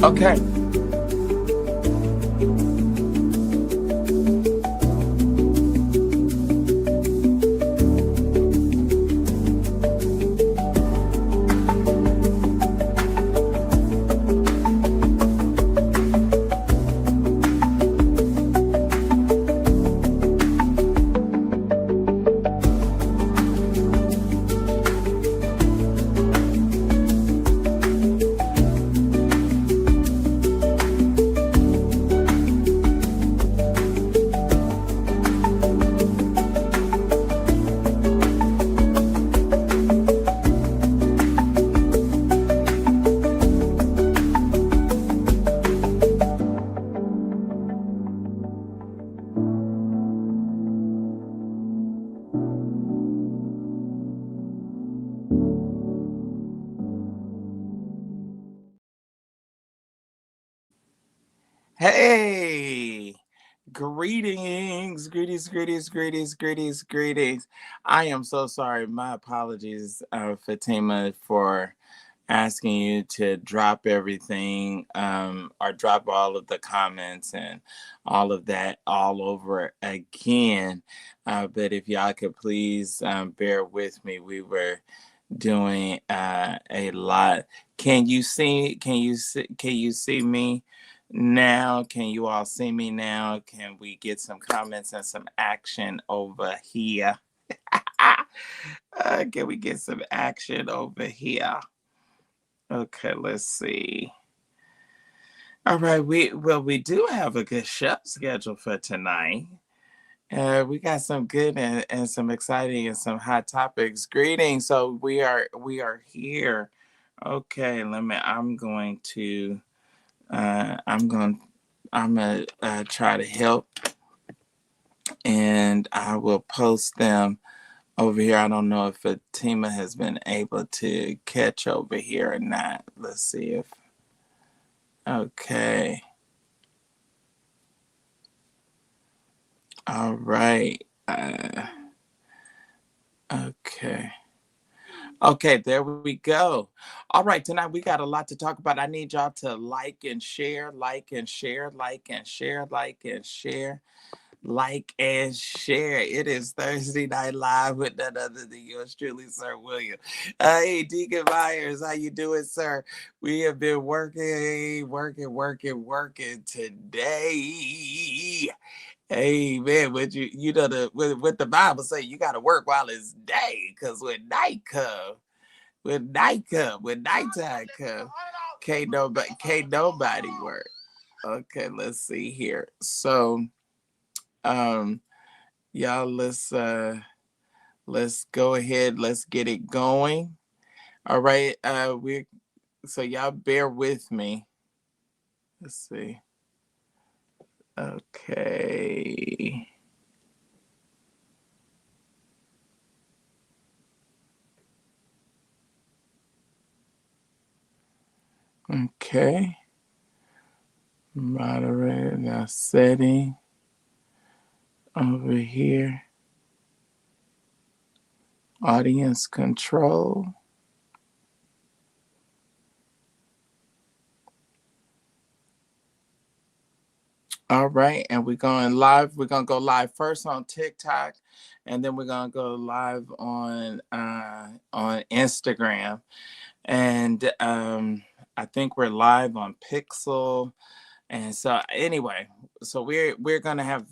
Okay. Hey, greetings. I am so sorry. My apologies, Fatima, for asking you to drop everything or drop all of the comments and all of that all over again. But if y'all could please bear with me, we were doing a lot. Can you see? Can you see me now? Can you all see me now? Can we get some comments and some action over here? Can we get some action over here? Okay, let's see. All right, we do have a good show scheduled for tonight. We got some good and some exciting and some hot topics. Greetings. So we are here. Okay, I'm going to I'm going I'm gonna try to help, and I will post them over here. I don't know if Fatima has been able to catch over here or not. Let's see if okay. All right. Okay. Okay, there we go. All right, tonight we got a lot to talk about. I need y'all to like and share, like and share, like and share, like and share, like and share. It is Thursday Night Live with none other than yours truly, Sir William. Hey, Deacon Myers, how you doing, sir? We have been working today. Hey man, but you know what the Bible say, you gotta work while it's day, because when nighttime come, can't nobody work. Okay, let's see here. So um y'all let's go ahead, let's get it going. All right, we so y'all bear with me. Let's see. Okay. Okay. Moderator now setting over here. Audience control. All right, and we're going live. We're gonna go live first on TikTok, and then we're gonna go live on Instagram, and I think we're live on Pixel. And so anyway, so we're gonna have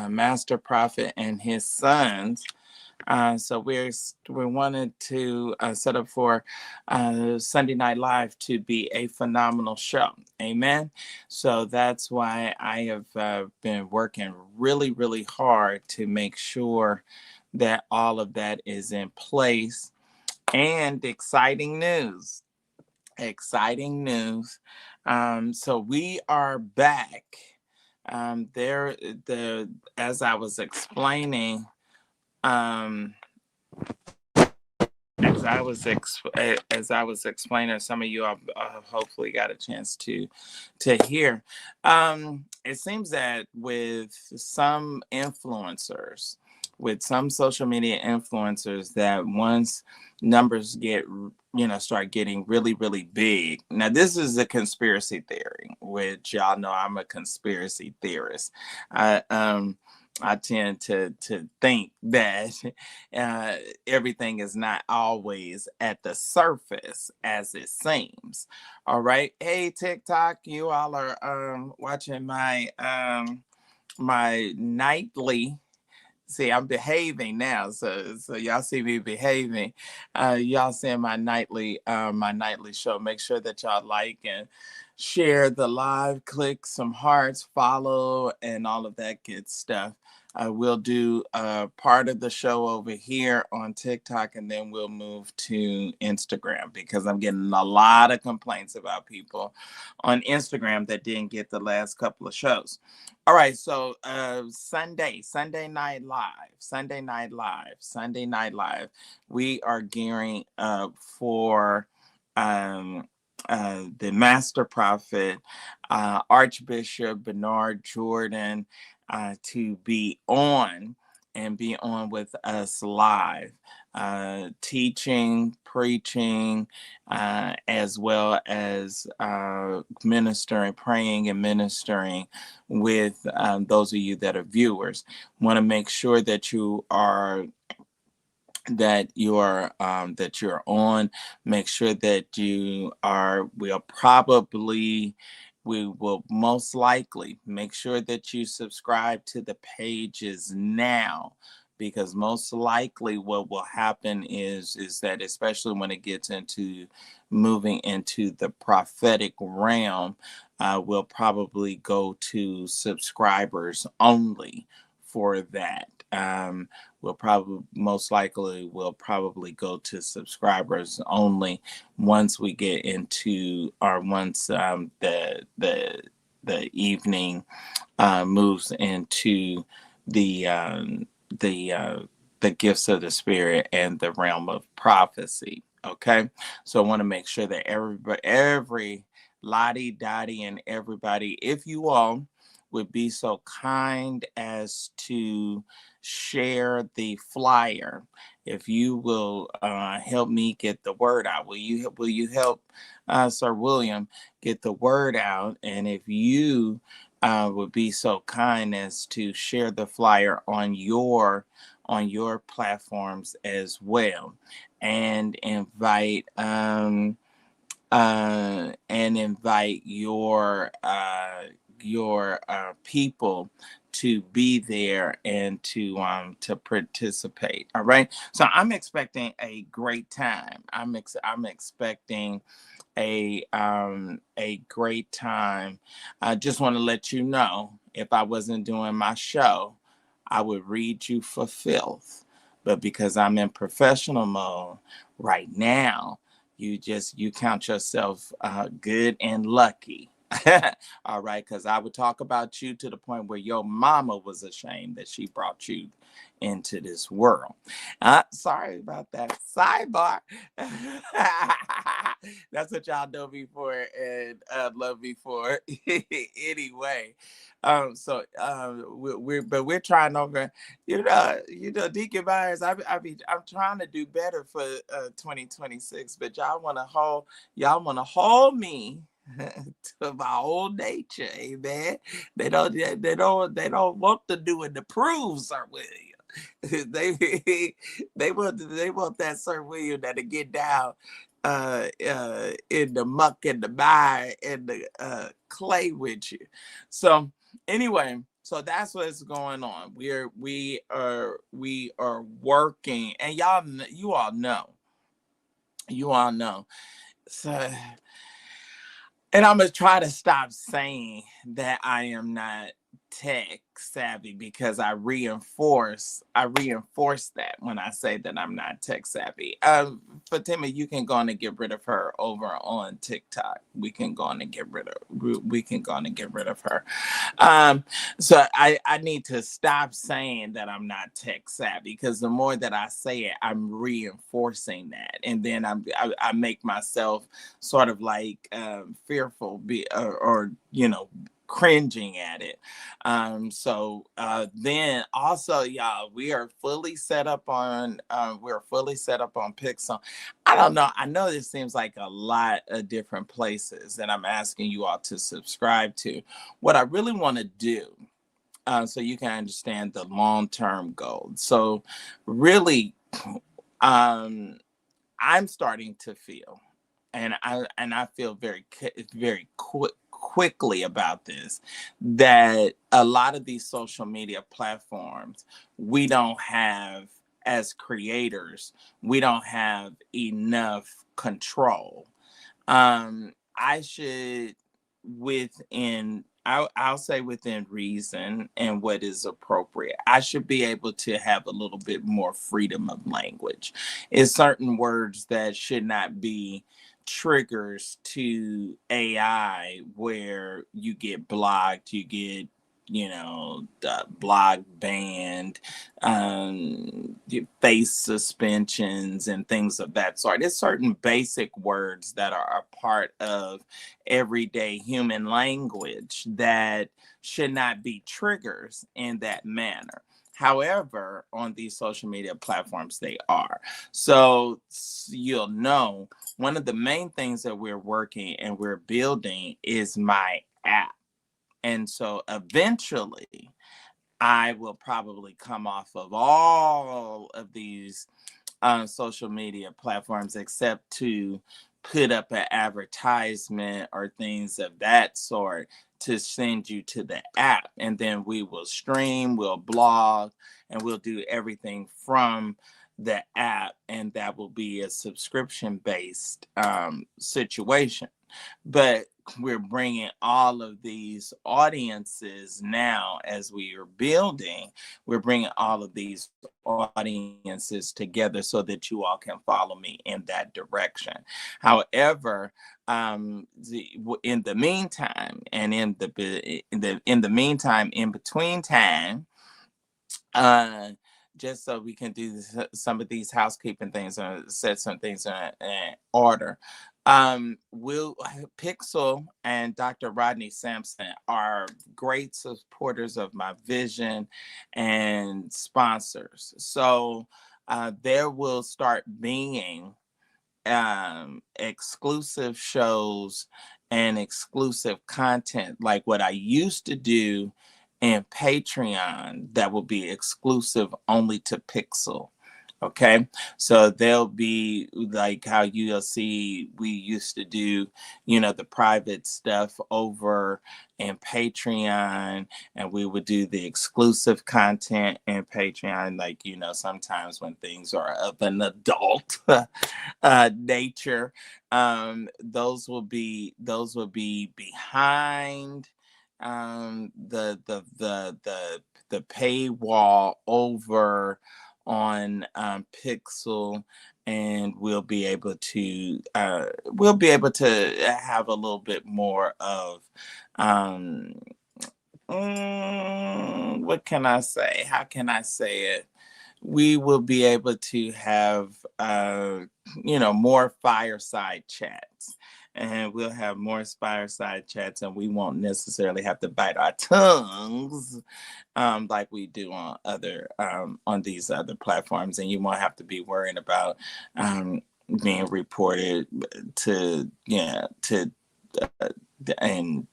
Master Prophet and his sons. So we wanted to set up for Sunday Night Live to be a phenomenal show. Amen. So that's why I have been working really hard to make sure that all of that is in place. And exciting news. Exciting news. So we are back. There, the as I was explaining, um, as I was explaining, some of you hopefully got a chance to hear. It seems that with some with some social media influencers, that once numbers get start getting really, really big. Now, this is a conspiracy theory, which y'all know I'm a conspiracy theorist. I I tend to think that uh, everything is not always at the surface as it seems. All right, hey TikTok, you all are watching my nightly. See, I'm behaving now, so y'all see me behaving. Y'all seeing my nightly show. Make sure that y'all like and share the live, click some hearts, follow, and all of that good stuff. We'll do part of the show over here on TikTok, and then we'll move to Instagram because I'm getting a lot of complaints about people on Instagram that didn't get the last couple of shows. All right, so Sunday Night Live, Sunday Night Live. We are gearing up for um, the Master Prophet, Archbishop Bernard Jordan, to be on and be on with us live, teaching, preaching, as well as ministering, praying, and ministering with those of you that are viewers. Want to make sure that you're on. Make sure that you are. We will most likely make sure that you subscribe to the pages now, because most likely what will happen is that, especially when it gets into moving into the prophetic realm, we'll probably go to subscribers only for that. We'll probably will probably go to subscribers only once we get into, or once the evening moves into the the uh, the gifts of the spirit and the realm of prophecy. Okay, so I want to make sure that every lottie dottie and everybody, if you all would be so kind as to share the flyer, if you will help me get the word out. Will you help Sir William get the word out? And if you would be so kind as to share the flyer on your platforms as well, and invite your people to be there and to participate. All right. So I'm expecting a great time. I'm expecting a great time. I just want to let you know, if I wasn't doing my show, I would read you for filth. But because I'm in professional mode right now, you count yourself good and lucky. All right, because I would talk about you to the point where your mama was ashamed that she brought you into this world. Sorry about that sidebar. That's what y'all know me for and love me for. Anyway, we're trying over. Deacon Myers. I'm trying to do better for 2026, but y'all want to hold me to my old nature, amen. They don't want to do it to prove Sir William. they want that Sir William that'll get down in the muck and the mire and the clay with you. So anyway, so that's what's going on. We are working, and you all know. So, and I'm gonna try to stop saying that I am not tech savvy, because I reinforce that when I say that I'm not tech savvy. Fatima, you can go on and get rid of her over on TikTok. We can go on and get rid of her. So I need to stop saying that I'm not tech savvy, because the more that I say it, I'm reinforcing that, and then I make myself sort of like fearful, or cringing at it. Then also, y'all, we're fully set up on Pixel. I don't know. I know this seems like a lot of different places that I'm asking you all to subscribe to. What I really want to do, so you can understand the long-term goal. So really, um, I'm starting to feel, and I feel very quickly about this, that a lot of these social media platforms, we don't have, as creators, we don't have enough control. I should, I'll say within reason and what is appropriate, I should be able to have a little bit more freedom of language. It's certain words that should not be triggers to AI where you get blocked, you get, blog banned, face suspensions, and things of that sort. There's certain basic words that are a part of everyday human language that should not be triggers in that manner. However, on these social media platforms, they are. So you'll know one of the main things that we're working and we're building is my app. And so eventually, I will probably come off of all of these social media platforms except to put up an advertisement or things of that sort to send you to the app. And then we will stream, we'll blog, and we'll do everything from the app. And that will be a subscription based situation. But we're bringing all of these audiences now, as we are building, we're bringing all of these audiences together so that you all can follow me in that direction. However, in the meantime, and in the meantime, in between time, uh, just so we can do some of these housekeeping things and set some things in order. Will Pixel and Dr. Rodney Sampson are great supporters of my vision and sponsors. So there will start being exclusive shows and exclusive content like what I used to do in Patreon that will be exclusive only to Pixel. Okay, so they'll be like how you'll see we used to do, the private stuff over in Patreon, and we would do the exclusive content in Patreon. Like, sometimes when things are of an adult nature, those will be behind the paywall over on Pixel, and we'll be able to have a little bit more of what can I say? How can I say it? We will be able to have more fireside chats, and we'll have more fireside chats, and we won't necessarily have to bite our tongues like we do on these other platforms, and you won't have to be worrying about being reported to uh, and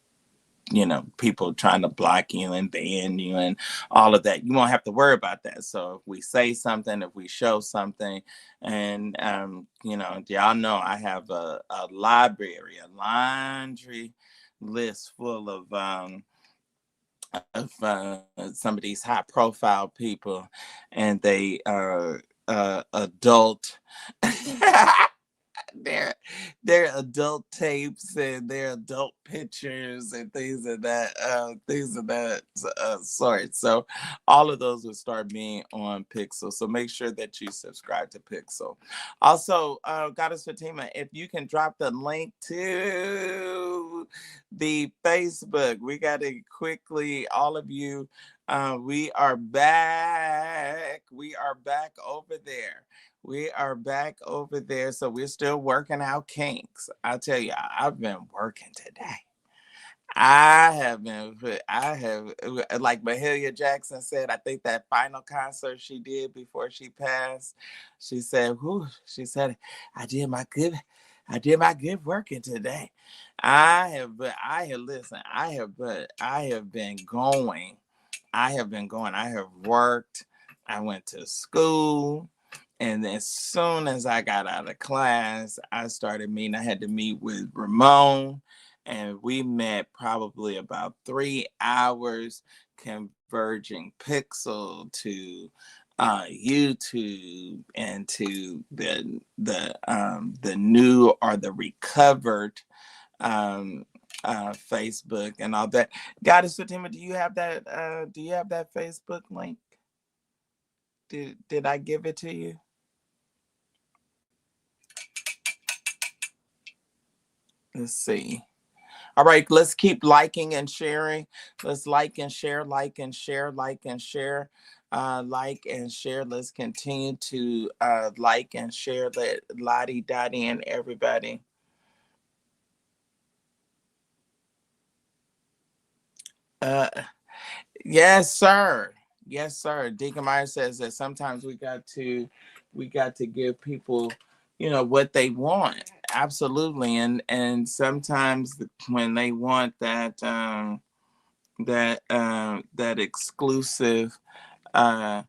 people trying to block you and ban you and all of that. You won't have to worry about that. So if we say something, if we show something, and y'all know I have a library, a laundry list full of some of these high profile people, and they are adult their adult tapes and their adult pictures and things of that sort. So all of those will start being on Pixel. So make sure that you subscribe to Pixel. Also, Goddess Fatima, if you can drop the link to the Facebook, we got to quickly, all of you. We are back. We are back over there. We are back over there. So we're still working out kinks. I'll tell you, I've been working today. I have, like Mahalia Jackson said, I think that final concert she did before she passed, she said, whew, she said, I did my good, I did my good working today. Listen, I have been going. I have been going. I have worked. I went to school. And as soon as I got out of class, I started meeting. I had to meet with Ramon, and we met probably about 3 hours converging Pixel to YouTube and to the new or the recovered um, Facebook and all that. Goddess Fatima, do you have that? Do you have that Facebook link? Did I give it to you? Let's see. All right, let's keep liking and sharing. Let's like and share, like and share, like and share, like and share. Let's continue to like and share that Lottie Dottie and everybody. Uh, yes, sir. Yes, sir. Deacon Meyer says that sometimes we got to give people, what they want. Absolutely. And sometimes when they want that exclusive, uh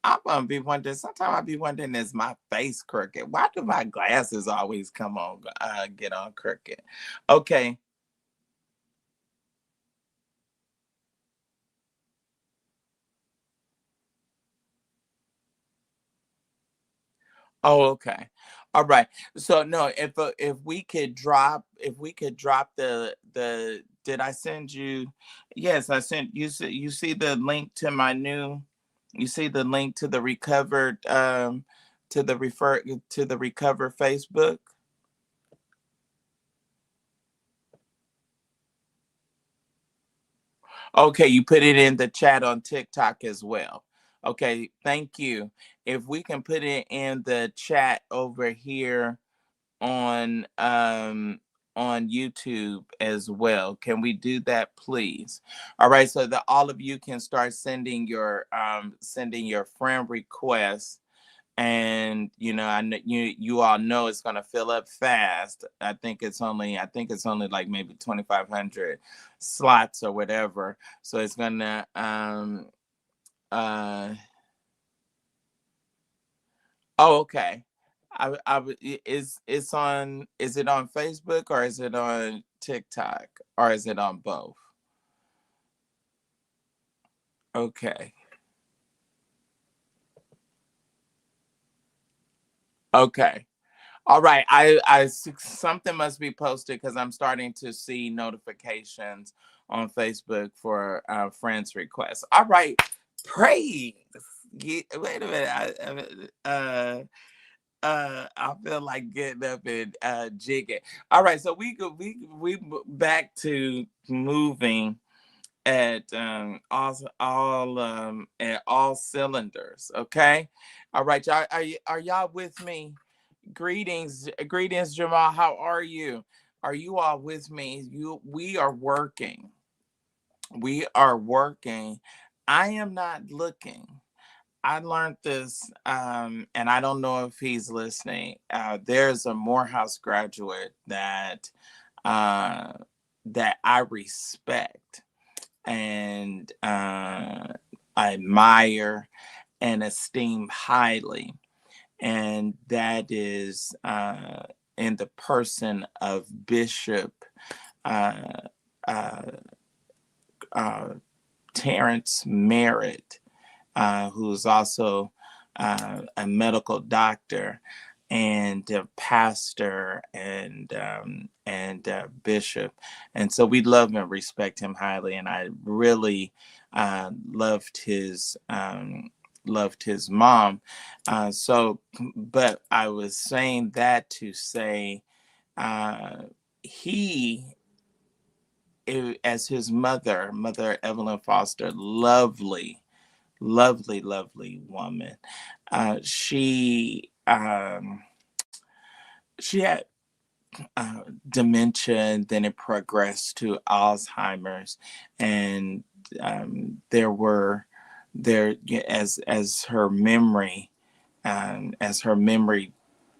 I'm gonna be wondering, sometimes I'll be wondering, is my face crooked? Why do my glasses always come on get on crooked? Okay. Oh, okay. All right. So no, if we could drop the did I send you? Yes, I sent you. You see the link to my new. You see the link to the recovered to the recovered Facebook. Okay, you put it in the chat on TikTok as well. Okay, thank you. If we can put it in the chat over here on YouTube as well. Can we do that, please? All right, so that all of you can start sending your friend requests. And I know you all know it's gonna fill up fast. I think it's only like maybe 2,500 slots or whatever. So it's gonna uh oh, okay. Is it's on, is it on Facebook or is it on TikTok or is it on both? Okay. Okay. All right. Something must be posted because I'm starting to see notifications on Facebook for friends requests. All right. Praise. Wait a minute. I feel like getting up and jigging. All right, so we back to moving at all cylinders. Okay, all right, y'all, are y'all with me? Greetings, Jamal. How are you? Are you all with me? We are working. We are working. I am not looking. I learned this, and I don't know if he's listening. There's a Morehouse graduate uh, that I respect and I admire and esteem highly, and that is in the person of Bishop uh, uh, uh, Terrence Merritt, who's also a medical doctor and a pastor and bishop, and so we love and respect him highly. And I really loved his mom. But I was saying that to say uh, he as his mother Evelyn Foster, lovely woman. Uh, she um, she had dementia, and then it progressed to Alzheimer's, and there were there yeah, as her memory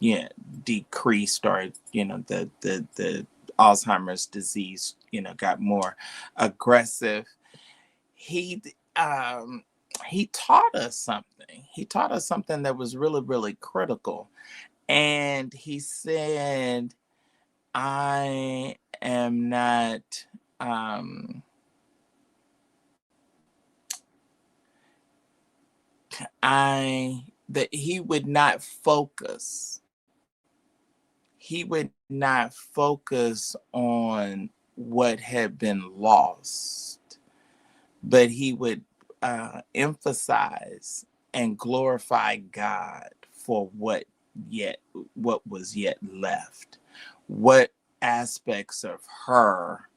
yeah decreased, or the Alzheimer's disease got more aggressive. he um he taught us something. He taught us something that was really, really critical. And he said, I am not um I that he would not focus. He would not focus on what had been lost, but he would emphasize and glorify God for yet what was yet left. What aspects of her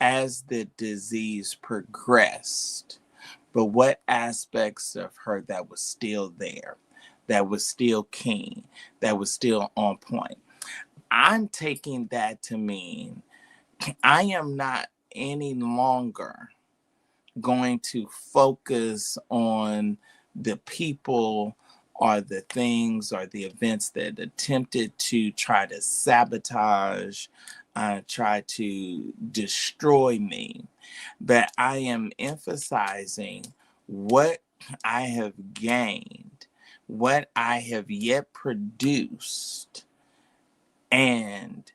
as the disease progressed, but what aspects of her that was still there, that was still keen, that was still on point. I'm taking that to mean I am not any longer going to focus on the people or the things or the events that attempted to try to sabotage, try to destroy me. But I am emphasizing what I have gained, what I have yet produced, and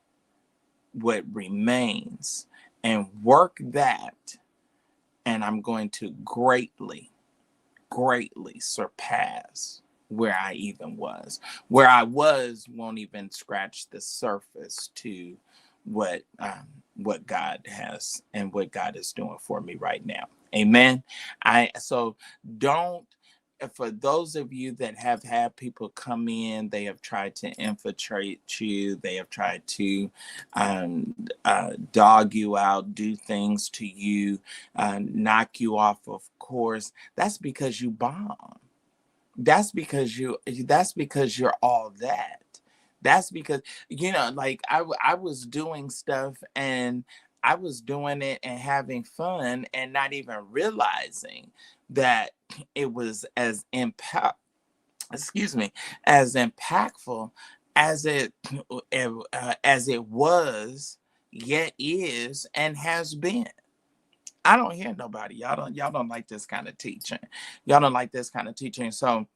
what remains, and work that. And I'm going to greatly, greatly surpass where I even was. Where I was won't even scratch the surface to what God has and what God is doing for me right now. Amen. So don't, for those of you that have had people come in, they have tried to infiltrate you, they have tried to dog you out, do things to you, knock you off of course. That's because you bomb. That's because you're all that. That's because like I was doing stuff, and I was doing it and having fun and not even realizing that it was excuse me, as impactful as it was, yet is, and has been. I don't hear nobody. Y'all don't like this kind of teaching. Y'all don't like this kind of teaching. So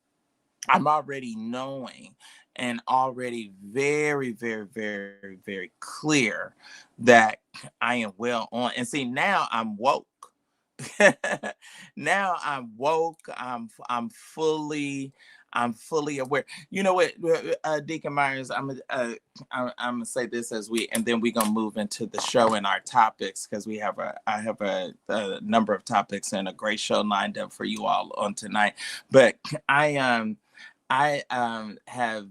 I'm already knowing and already very, very, very, very clear that I am well on. And see, now I'm woke. Now I'm woke. I'm fully aware. You know what, Deacon Myers, I'm gonna say this as and then we're gonna move into the show and our topics, because I have a number of topics and a great show lined up for you all on tonight. But I have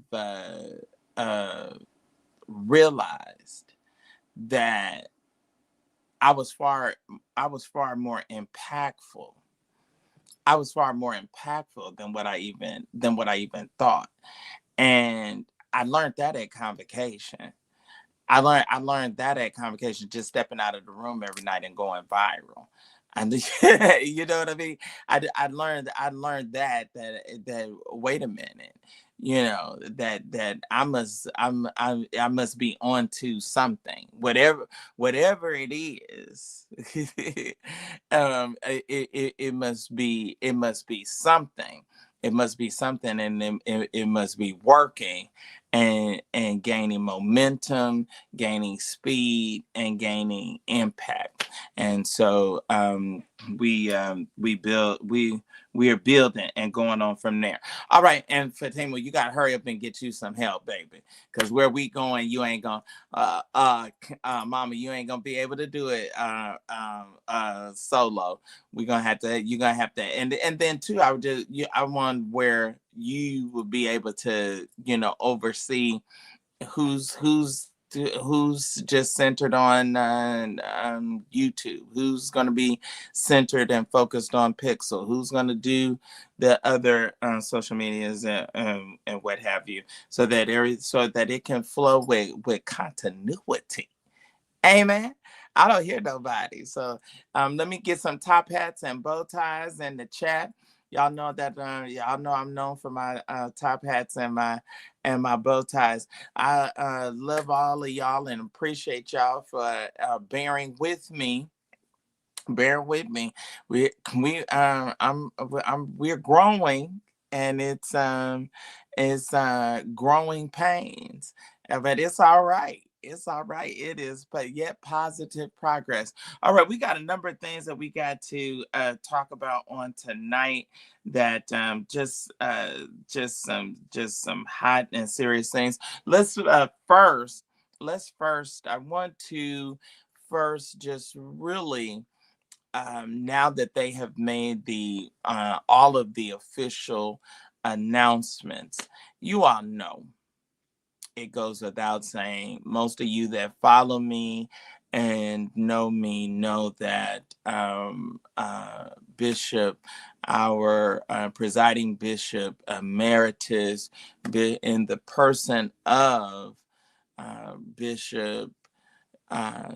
uh, realized that I was far I was far more impactful. I was far more impactful than what I even thought, and I learned that at convocation. I learned that at convocation, just stepping out of the room every night and going viral. And you know what I mean? I learned that wait a minute, that I must be on to something, whatever it is. It must be something. It must be something, and it must be working and gaining momentum, gaining speed, and gaining impact. And so we are building and going on from there. All right, and Fatima, you gotta hurry up and get you some help, baby, because where we going, you ain't gonna, Mama, you ain't gonna be able to do it solo. You're gonna have to, and then too, I want where you would be able to oversee who's who's just centered on YouTube, who's going to be centered and focused on Pixel, who's going to do the other social medias and what have you, so that it can flow with continuity. Amen. I don't hear nobody. So let me get some top hats and bow ties in the chat. Y'all know that y'all know I'm known for my top hats and my bow ties. I love all of y'all and appreciate y'all for bearing with me. Bear with me. We're growing, and it's growing pains, but it's all right. It's all right. It is, but yet positive progress. All right, we got a number of things that we got to talk about on tonight. That just some hot and serious things. Let's first. I want to first just really now that they have made the all of the official announcements, you all know it goes without saying. Most of you that follow me and know me know that Bishop, our presiding bishop emeritus, in the person of Bishop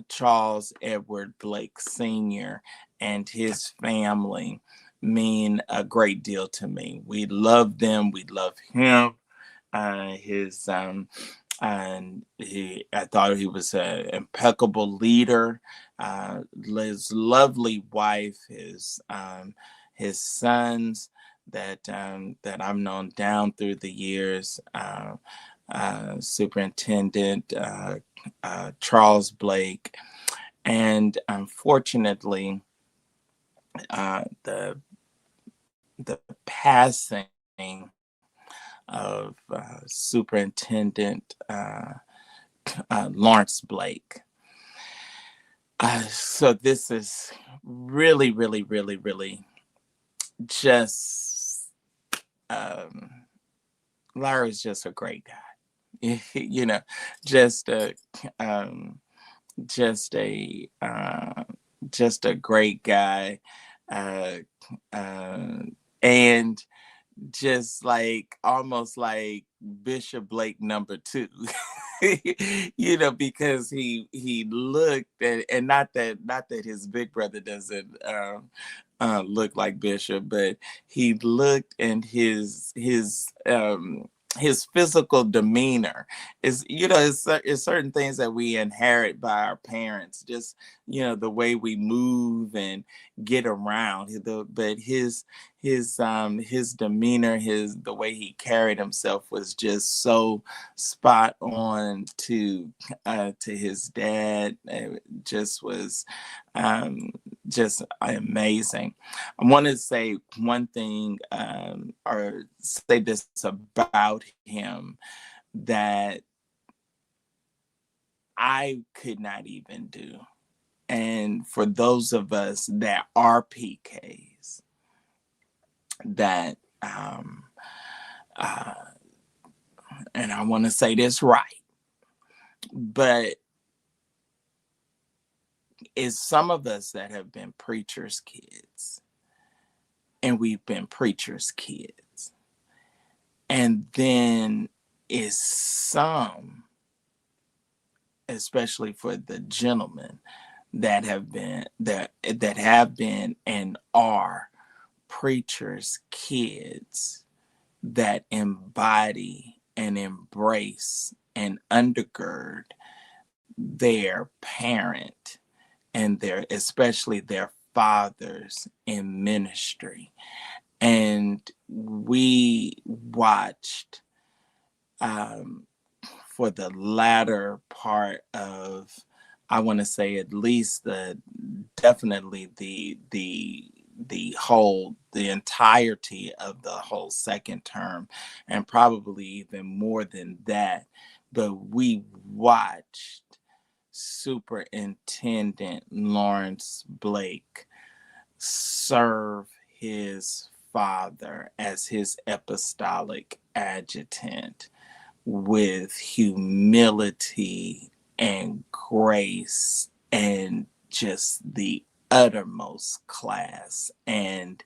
Charles Edward Blake Sr. and his family mean a great deal to me. We love them. We love him. His and I thought he was an impeccable leader. His lovely wife, his sons that I've known down through the years. Superintendent Charles Blake, and unfortunately, the passing of Superintendent Lawrence Blake. So this is really, really, really, really just Larry's just a great guy. You know, just a just a just a great guy, uh, and just like almost like Bishop Blake number two. You know, because he looked and not that his big brother doesn't look like Bishop, but he looked and his physical demeanor is, you know, it's certain things that we inherit by our parents, just, you know, the way we move and get around. But his demeanor, the way he carried himself was just so spot on to his dad. It just was just amazing. I want to say one thing, or say this about him that I could not even do. And for those of us that are PKs, that, uh, and I want to say this right, but it's some of us that have been preachers' kids, and we've been preachers' kids. And then is some, especially for the gentlemen that have been and are preachers' kids, that embody and embrace and undergird their parent and especially their fathers in ministry. And we watched for the latter part of, I want to say at least definitely the entirety of the whole second term, and probably even more than that. But we watched Superintendent Lawrence Blake serve his father as his apostolic adjutant with humility and grace and just the uttermost class. And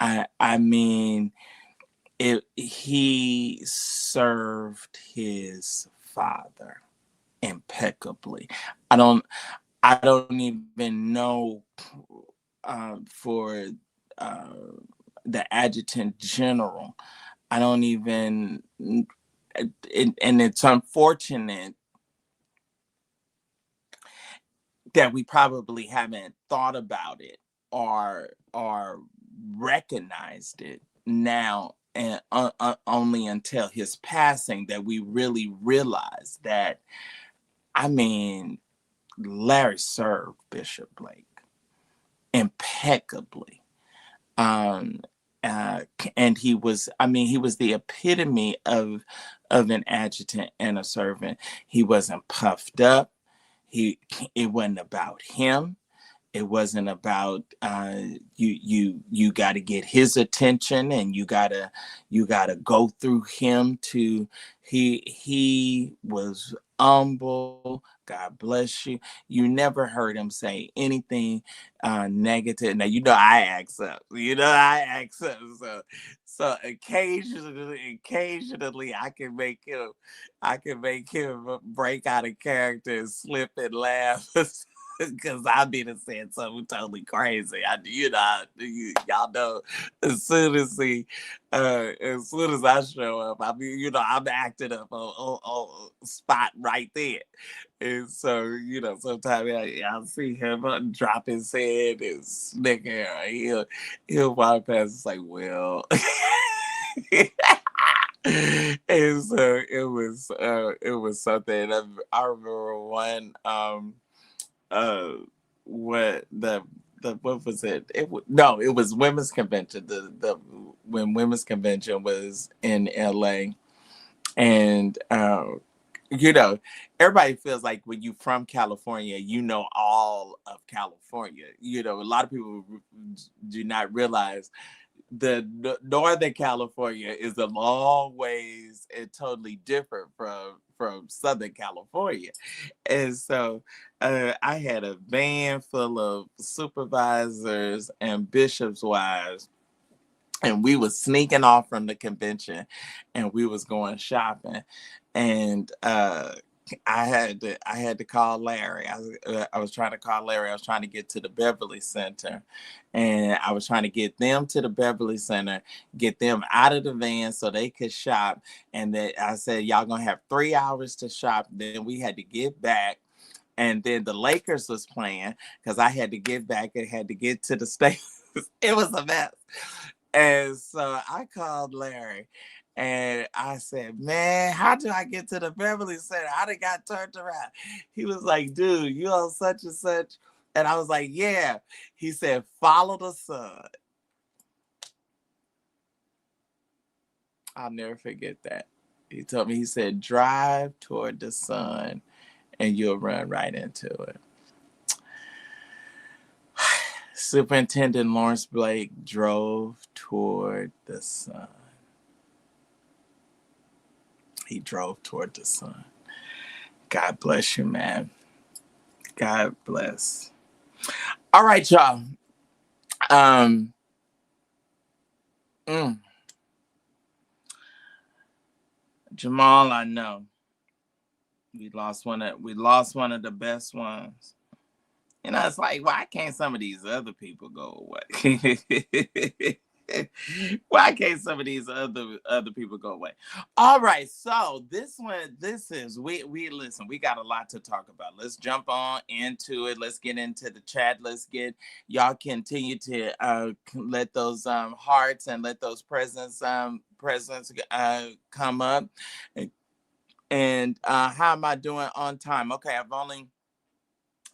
I mean, he served his father impeccably. I don't I don't even know for uh, the adjutant general. I don't even, and it's unfortunate that we probably haven't thought about it or recognized it now, and only until his passing that we really realize that. I mean, Larry served Bishop Blake impeccably. Um, and he was, I mean, he was the epitome of an adjutant and a servant. He wasn't puffed up. He It wasn't about him. It wasn't about you got to get his attention, and you gotta go through him to. He was humble. God bless you. You never heard him say anything negative. Now I act up. So occasionally I can make him break out of character and slip and laugh. Because I be to saying something totally crazy. Y'all know, as soon as I show up, I mean, I'm acting up on spot right there. And so, sometimes I'll see him drop his head and snicker. He'll walk past. It's like, well. And so it was something. I remember one uh what the what was it? No, it was women's convention. The When women's convention was in LA, and you know, everybody feels like when you from California, all of California. A lot of people do not realize the Northern California is a long ways and totally different from Southern California. And so I had a van full of supervisors and bishops' wives, and we was sneaking off from the convention, and we was going shopping. And I had to call Larry. I was trying to call Larry. I was trying to get to the Beverly Center, and I was trying to get them to the Beverly Center, get them out of the van so they could shop. And that I said, y'all gonna have 3 hours to shop. Then we had to get back. And then the Lakers was playing because I had to get back and had to get to the state. It was a mess. And so I called Larry and I said, man, how do I get to the Beverly Center? I done got turned around. He was like, dude, you on such and such. And I was like, yeah. He said, follow the sun. I'll never forget that. He told me, he said, drive toward the sun and you'll run right into it. Superintendent Lawrence Blake drove toward the sun. He drove toward the sun. God bless you, man. God bless. All right, y'all. Um, mm, Jamal, I know we lost one of the best ones. It's like, why can't some of these other people go away? Why can't some of these other people go away? All right, so we listen. We got a lot to talk about. Let's jump on into it. Let's get into the chat. Let's get y'all continue to let those hearts and let those presents come up. And how am I doing on time? Okay,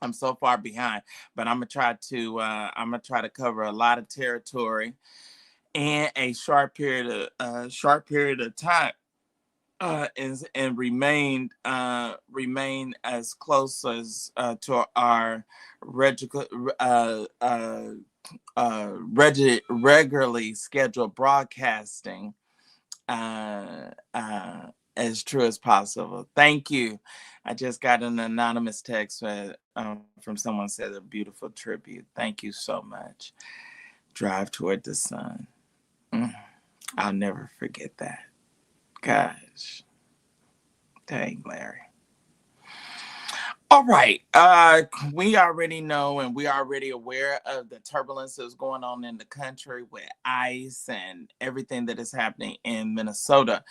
I'm so far behind, but I'm gonna try to cover a lot of territory in a short period of time, remain as close as to our regularly scheduled broadcasting uh, uh, as true as possible. Thank you. I just got an anonymous text from someone said a beautiful tribute. Thank you so much. Drive toward the sun. Mm, I'll never forget that. Gosh, dang, Larry. All right. We already know and we are already aware of the turbulences going on in the country with ICE and everything that is happening in Minnesota.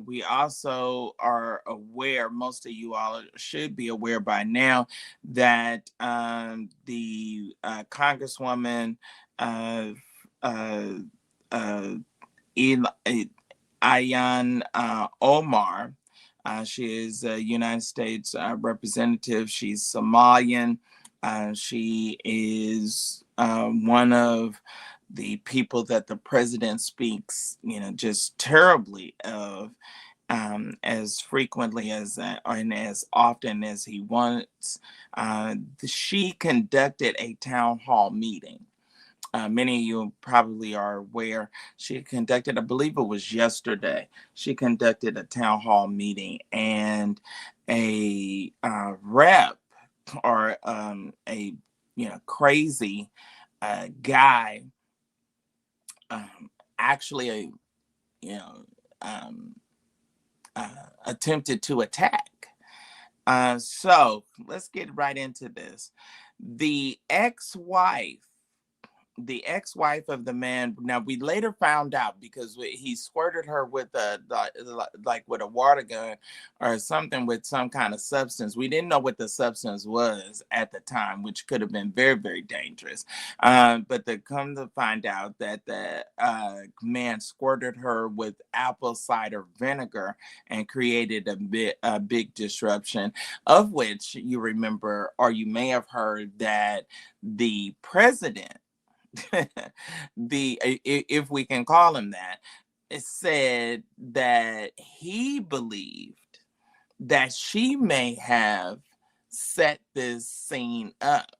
We also are aware, most of you all should be aware by now, that the Congresswoman uh, uh, uh, Ayan Omar. She is a United States representative. She's Somalian. She is one of the people that the president speaks, just terribly of, as frequently as and as often as he wants. She conducted a town hall meeting. Many of you probably are aware she conducted, I believe it was yesterday, she conducted a town hall meeting, and a rep, or a crazy guy, actually you know um, attempted to attack. So let's get right into this. The ex-wife the ex-wife of the man. Now we later found out, because he squirted her with like with a water gun or something, with some kind of substance. We didn't know what the substance was at the time, which could have been very, very dangerous. But to come to find out that the man squirted her with apple cider vinegar and created a big disruption, of which you remember, or you may have heard, that the president, if we can call him that, said that he believed that she may have set this scene up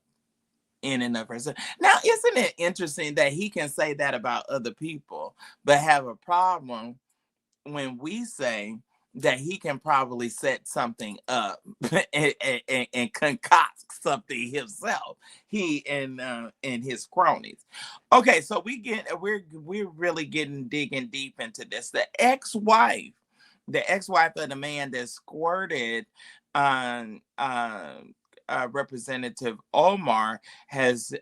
in and of herself. Now, isn't it interesting that he can say that about other people, but have a problem when we say that he can probably set something up and concoct something himself, he and his cronies. Okay, so we're really digging deep into this. The ex-wife of the man that squirted on Representative Omar has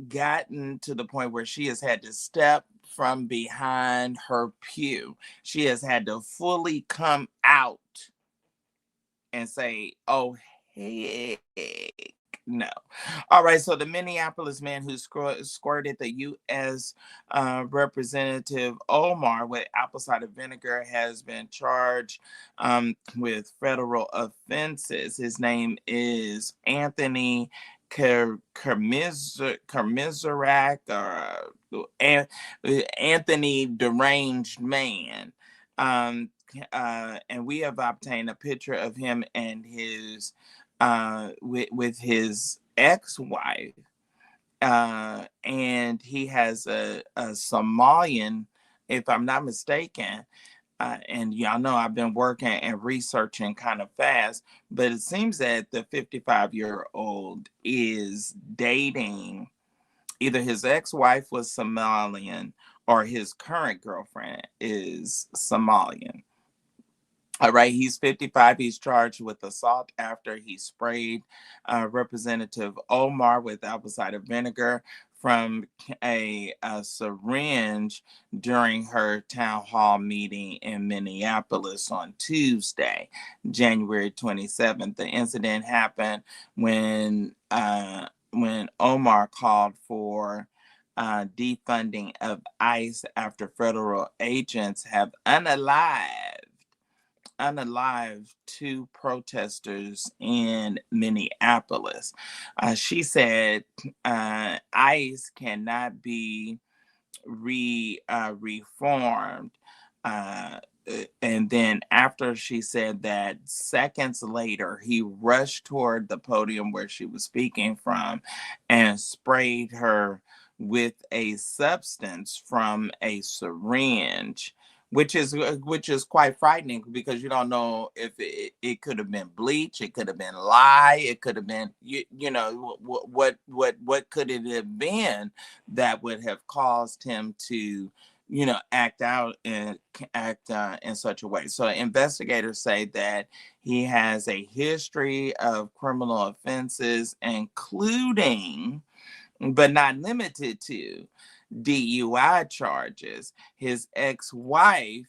gotten to the point where she has had to step from behind her pew. She has had to fully come out and say, "Oh, heck no." All right, so the Minneapolis man who squirted the U.S. Representative Omar with apple cider vinegar has been charged with federal offenses. His name is Anthony Kermizarak, or Anthony Deranged Man. And we have obtained a picture of him and his with his ex-wife, and he has a Somalian, if I'm not mistaken. And y'all know I've been working and researching kind of fast, but it seems that the 55-year-old is dating, either his ex-wife was Somalian or his current girlfriend is Somalian. All right, he's 55. He's charged with assault after he sprayed Representative Omar with apple cider vinegar from a syringe during her town hall meeting in Minneapolis on Tuesday, January 27th. The incident happened when Omar called for defunding of ICE after federal agents have unalived two protesters in Minneapolis. She said ICE cannot be reformed. Uh, and then after she said that, seconds later, he rushed toward the podium where she was speaking from and sprayed her with a substance from a syringe, which is quite frightening because you don't know if it could have been bleach, it could have been lye, it could have been you know what could it have been that would have caused him to act out and act in such a way. So investigators say that he has a history of criminal offenses, including but not limited to DUI charges. His ex-wife,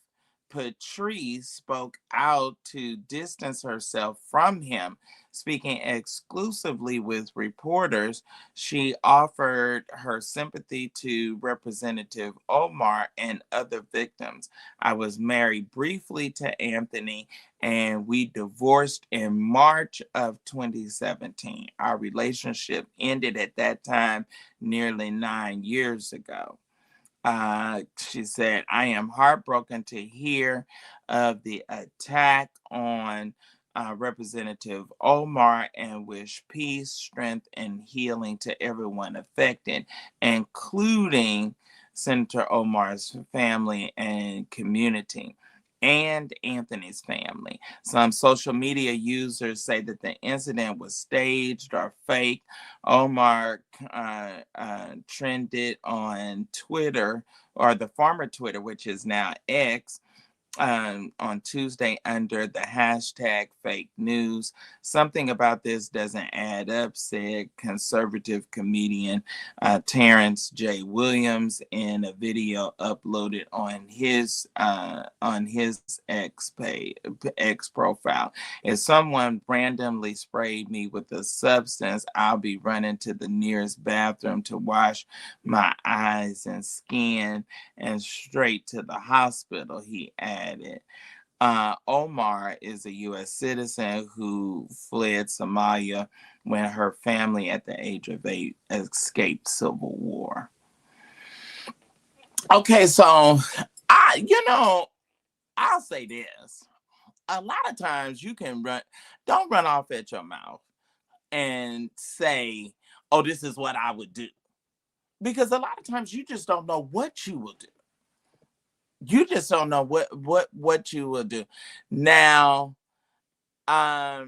Patrice, spoke out to distance herself from him. Speaking exclusively with reporters, she offered her sympathy to Representative Omar and other victims. I was married briefly to Anthony, and we divorced in March of 2017. Our relationship ended at that time nearly 9 years ago. She said, I am heartbroken to hear of the attack on Representative Omar and wish peace, strength, and healing to everyone affected, including Senator Omar's family and community and Anthony's family. Some social media users say that the incident was staged or fake. Omar trended on Twitter, or the former Twitter, which is now X, on Tuesday under the hashtag fake news. Something about this doesn't add up, said conservative comedian Terrence J. Williams in a video uploaded on his X profile. If someone randomly sprayed me with a substance, I'll be running to the nearest bathroom to wash my eyes and skin and straight to the hospital, he added. Omar is a U.S. citizen who fled Somalia when her family at the age of 8 escaped civil war. Okay, so I'll say this. A lot of times you can don't run off at your mouth and say, oh, this is what I would do. Because a lot of times you just don't know what you will do. You just don't know what you will do. Now, I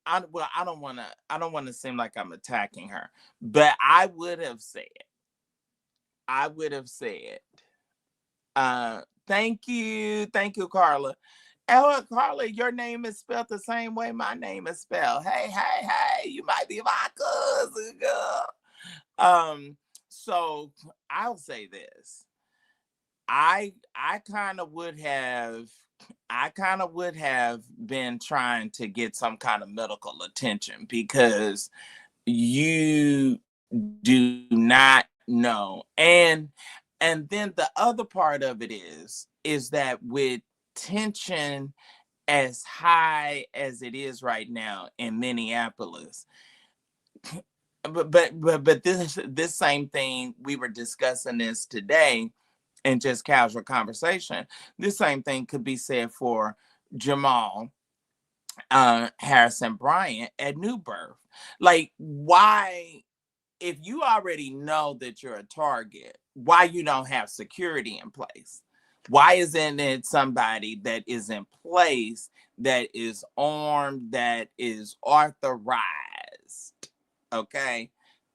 don't want to seem like I'm attacking her, but I would have said, thank you, Carla. Oh, Carla, your name is spelled the same way my name is spelled. Hey, you might be my cousin, girl. So I'll say this. I kind of would have been trying to get some kind of medical attention because you do not know. And then the other part of it is that with tension as high as it is right now in Minneapolis, but this same thing, we were discussing this today in just casual conversation. This same thing could be said for Jamal Harrison Bryant at New Birth. Like, why, if you already know that you're a target, why you don't have security in place? Why isn't it somebody that is in place, that is armed, that is authorized, okay,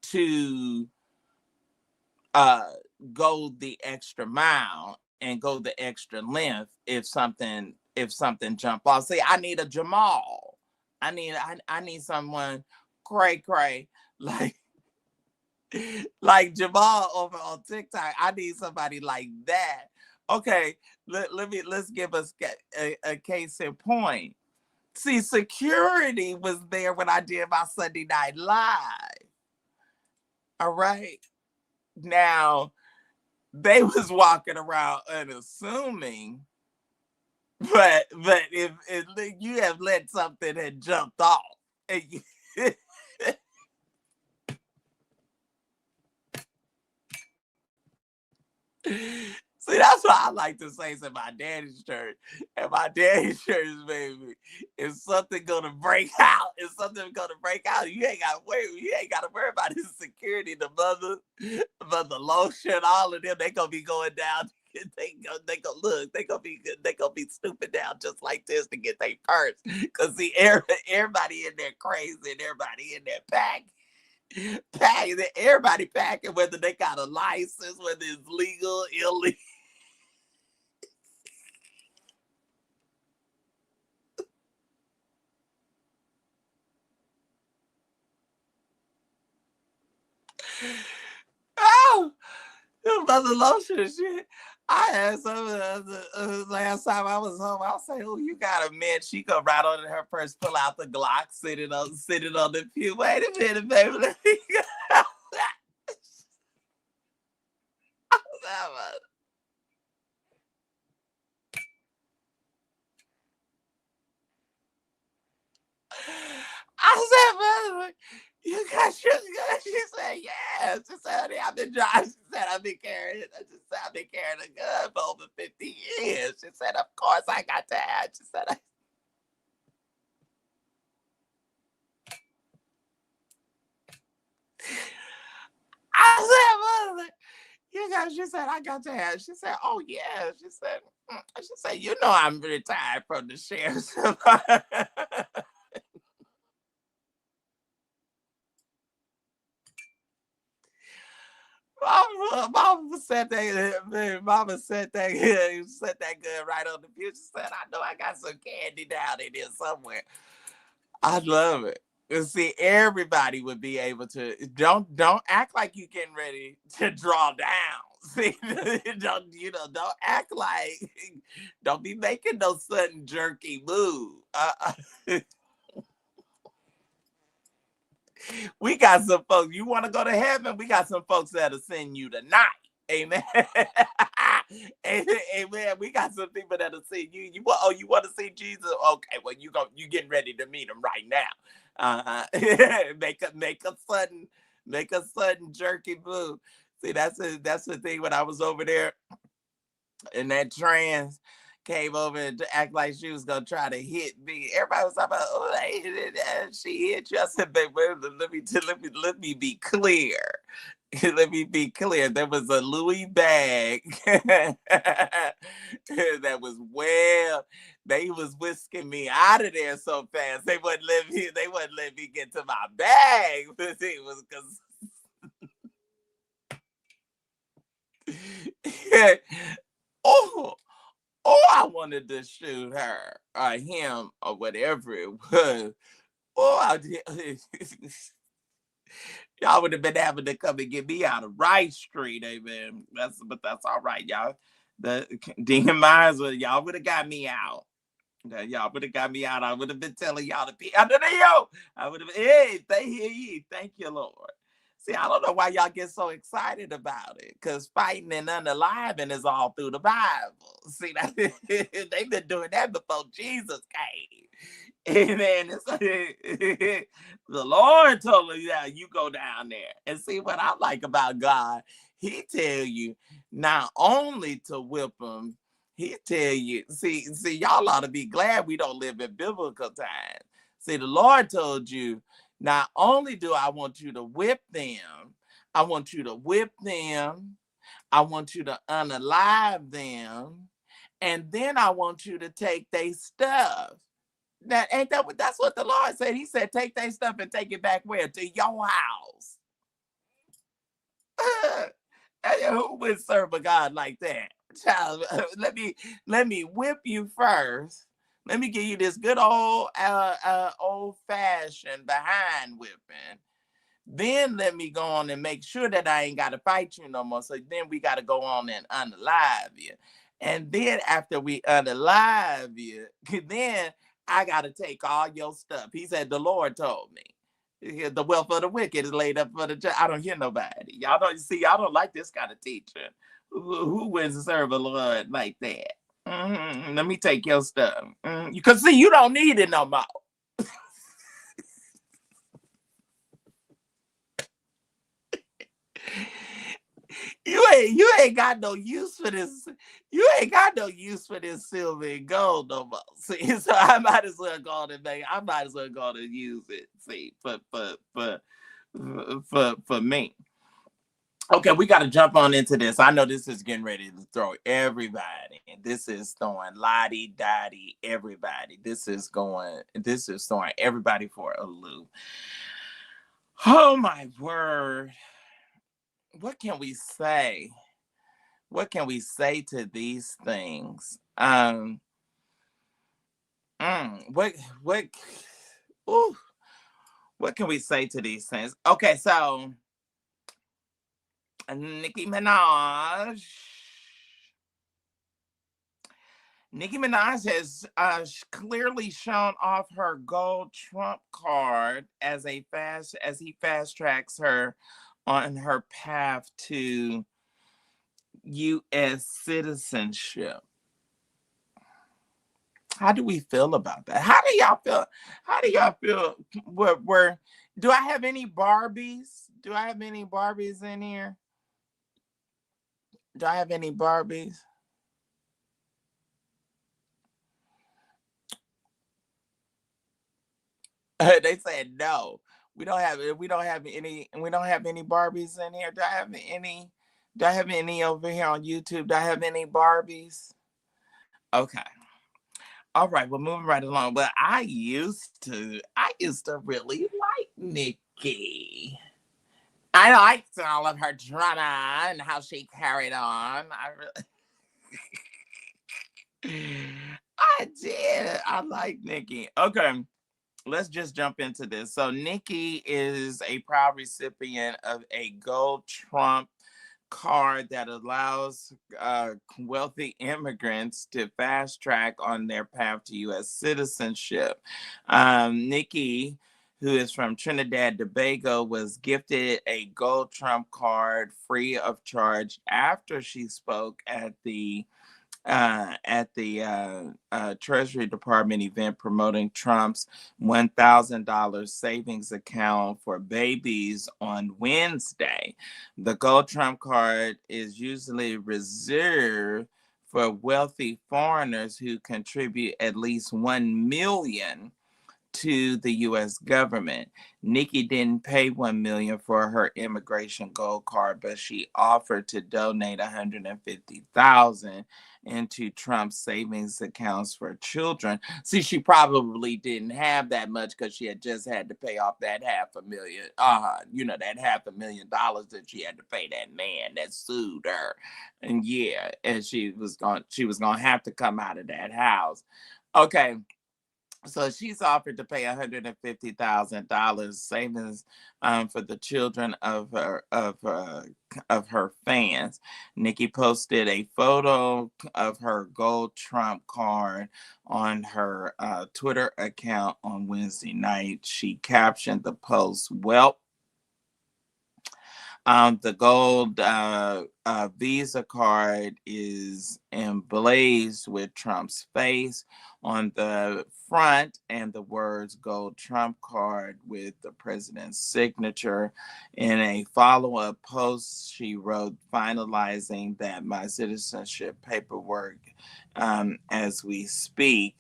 to go the extra mile and go the extra length if something jump off? Say, I need a Jamal. I need someone cray like like Jamal over on TikTok. I need somebody like that. Okay, let's give us a case in point. See, security was there when I did my Sunday Night Live. All right. Now, they was walking around unassuming, but if you have let something had jumped off, and See, that's what I like to say to my daddy's church. And my daddy's church, baby, if something gonna break out, if something gonna break out, you ain't gotta worry. You ain't gotta worry about his security, but the lotion, all of them, they gonna be going down. They gonna look. They gonna be stooping down just like this to get their purse. Cause see, everybody in there crazy, and everybody in there packing, everybody packing, whether they got a license, whether it's legal, illegal. Oh, Mother Lotion and shit. I had some last time I was home. I was saying, "Oh, you got a man?" She go right on in her purse, pull out the Glock, sitting on the pew. Wait a minute, baby. Let me go. I said, "Mother, you got your gun?" She said, "Yes." She said, "Honey, I've been driving." She said, "I've been carrying." I just said, "I've been carrying a gun for over 50 years." She said, "Of course I got to have." She said, I said, "Mother, you got." She said, "I got to have." She said, "Oh yeah." She said, She said, "You know I'm retired from the sheriff's." Mama said that, man, Mama said that, said that good right on the future. Said, "I know I got some candy down in there somewhere." I love it. And see, everybody would be able to. Don't act like you getting ready to draw down. See, don't act like, don't be making no sudden jerky move. We got some folks. You want to go to heaven? We got some folks that'll send you tonight. Amen. Amen. We got some people that'll see you. You want to see Jesus? Okay, well you getting ready to meet him right now. Make a sudden jerky move. See, that's the thing. When I was over there and that trans came over and act like she was gonna try to hit me. Everybody was talking about, "Oh, she hit you." I said, "Baby, let me be clear." Let me be clear. There was a Louis bag that was they was whisking me out of there so fast. They wouldn't let me get to my bag. It was because oh, I wanted to shoot her or him or whatever it was. Oh, y'all would have been having to come and get me out of Rice Street, amen. But that's all right, y'all. The Dean Myers, y'all would have got me out. Y'all would have got me out. I would have been telling y'all to be under the yo. I would have been, hey, thank you, Lord. See, I don't know why y'all get so excited about it. Because fighting and unaliving is all through the Bible. See, they've been doing that before Jesus came. Amen. The Lord told me, "Yeah, you go down there." And see what I like about God, He tell you not only to whip them, He tell you, see, y'all ought to be glad we don't live in biblical times. See, the Lord told you, not only do I want you to whip them, I want you to whip them, I want you to unalive them, and then I want you to take their stuff. That's what the Lord said. He said, "Take their stuff and take it back where? To your house." Who would serve a God like that? Child, let me whip you first. Let me give you this good old fashioned behind whipping. Then let me go on and make sure that I ain't got to fight you no more. So then we got to go on and unalive you. And then after we unalive you, then I got to take all your stuff. He said, the Lord told me. The wealth of the wicked is laid up for the just. I don't hear nobody. Y'all don't see. Y'all don't like this kind of teaching. Who wins to serve a Lord like that? Let me take your stuff. You can see you don't need it no more. You ain't got no use for this. You ain't got no use for this silver and gold no more. See, so I might as well go on and make. I might as well go on and use it. See, for me. Okay, we got to jump on into this. I know this is getting ready to throw everybody. This is throwing lottie dottie everybody. This is going. This is throwing everybody for a loop. Oh my word! What can we say? What can we say to these things? What what ooh, what can we say to these things? Okay, so Nicki Minaj. Nicki Minaj has clearly shown off her gold Trump card as he fast tracks her on her path to U.S. citizenship. How do we feel about that? How do y'all feel? How do y'all feel? Where do I have any Barbies? Do I have any Barbies in here? Do I have any Barbies? They said no. We don't have any Barbies in here. Do I have any over here on YouTube? Do I have any Barbies? Okay. All right, we're moving right along. But I used to really like Nikki. I liked all of her drama and how she carried on. I did. I like Nikki. Okay, let's just jump into this. So Nikki is a proud recipient of a gold Trump card that allows wealthy immigrants to fast track on their path to U.S. citizenship. Nikki, who is from Trinidad Tobago, was gifted a gold Trump card free of charge after she spoke at the Treasury Department event promoting Trump's $1,000 savings account for babies on Wednesday. The Gold Trump card is usually reserved for wealthy foreigners who contribute at least 1 million to the U.S. government. Nikki didn't pay 1 million for her immigration gold card, but she offered to donate 150,000 into Trump's savings accounts for children. See, she probably didn't have that much because she had just had to pay off that half a million, that $500,000 that she had to pay that man that sued her. And yeah, and she was gonna have to come out of that house. Okay, so she's offered to pay $150,000 savings for the children of her fans. Nikki posted a photo of her gold Trump card on her Twitter account on Wednesday night. She captioned the post, "Well, the gold Visa card is emblazed with Trump's face on the front and the words Gold Trump card with the president's signature. In a follow up post, she wrote, finalizing that my citizenship paperwork as we speak,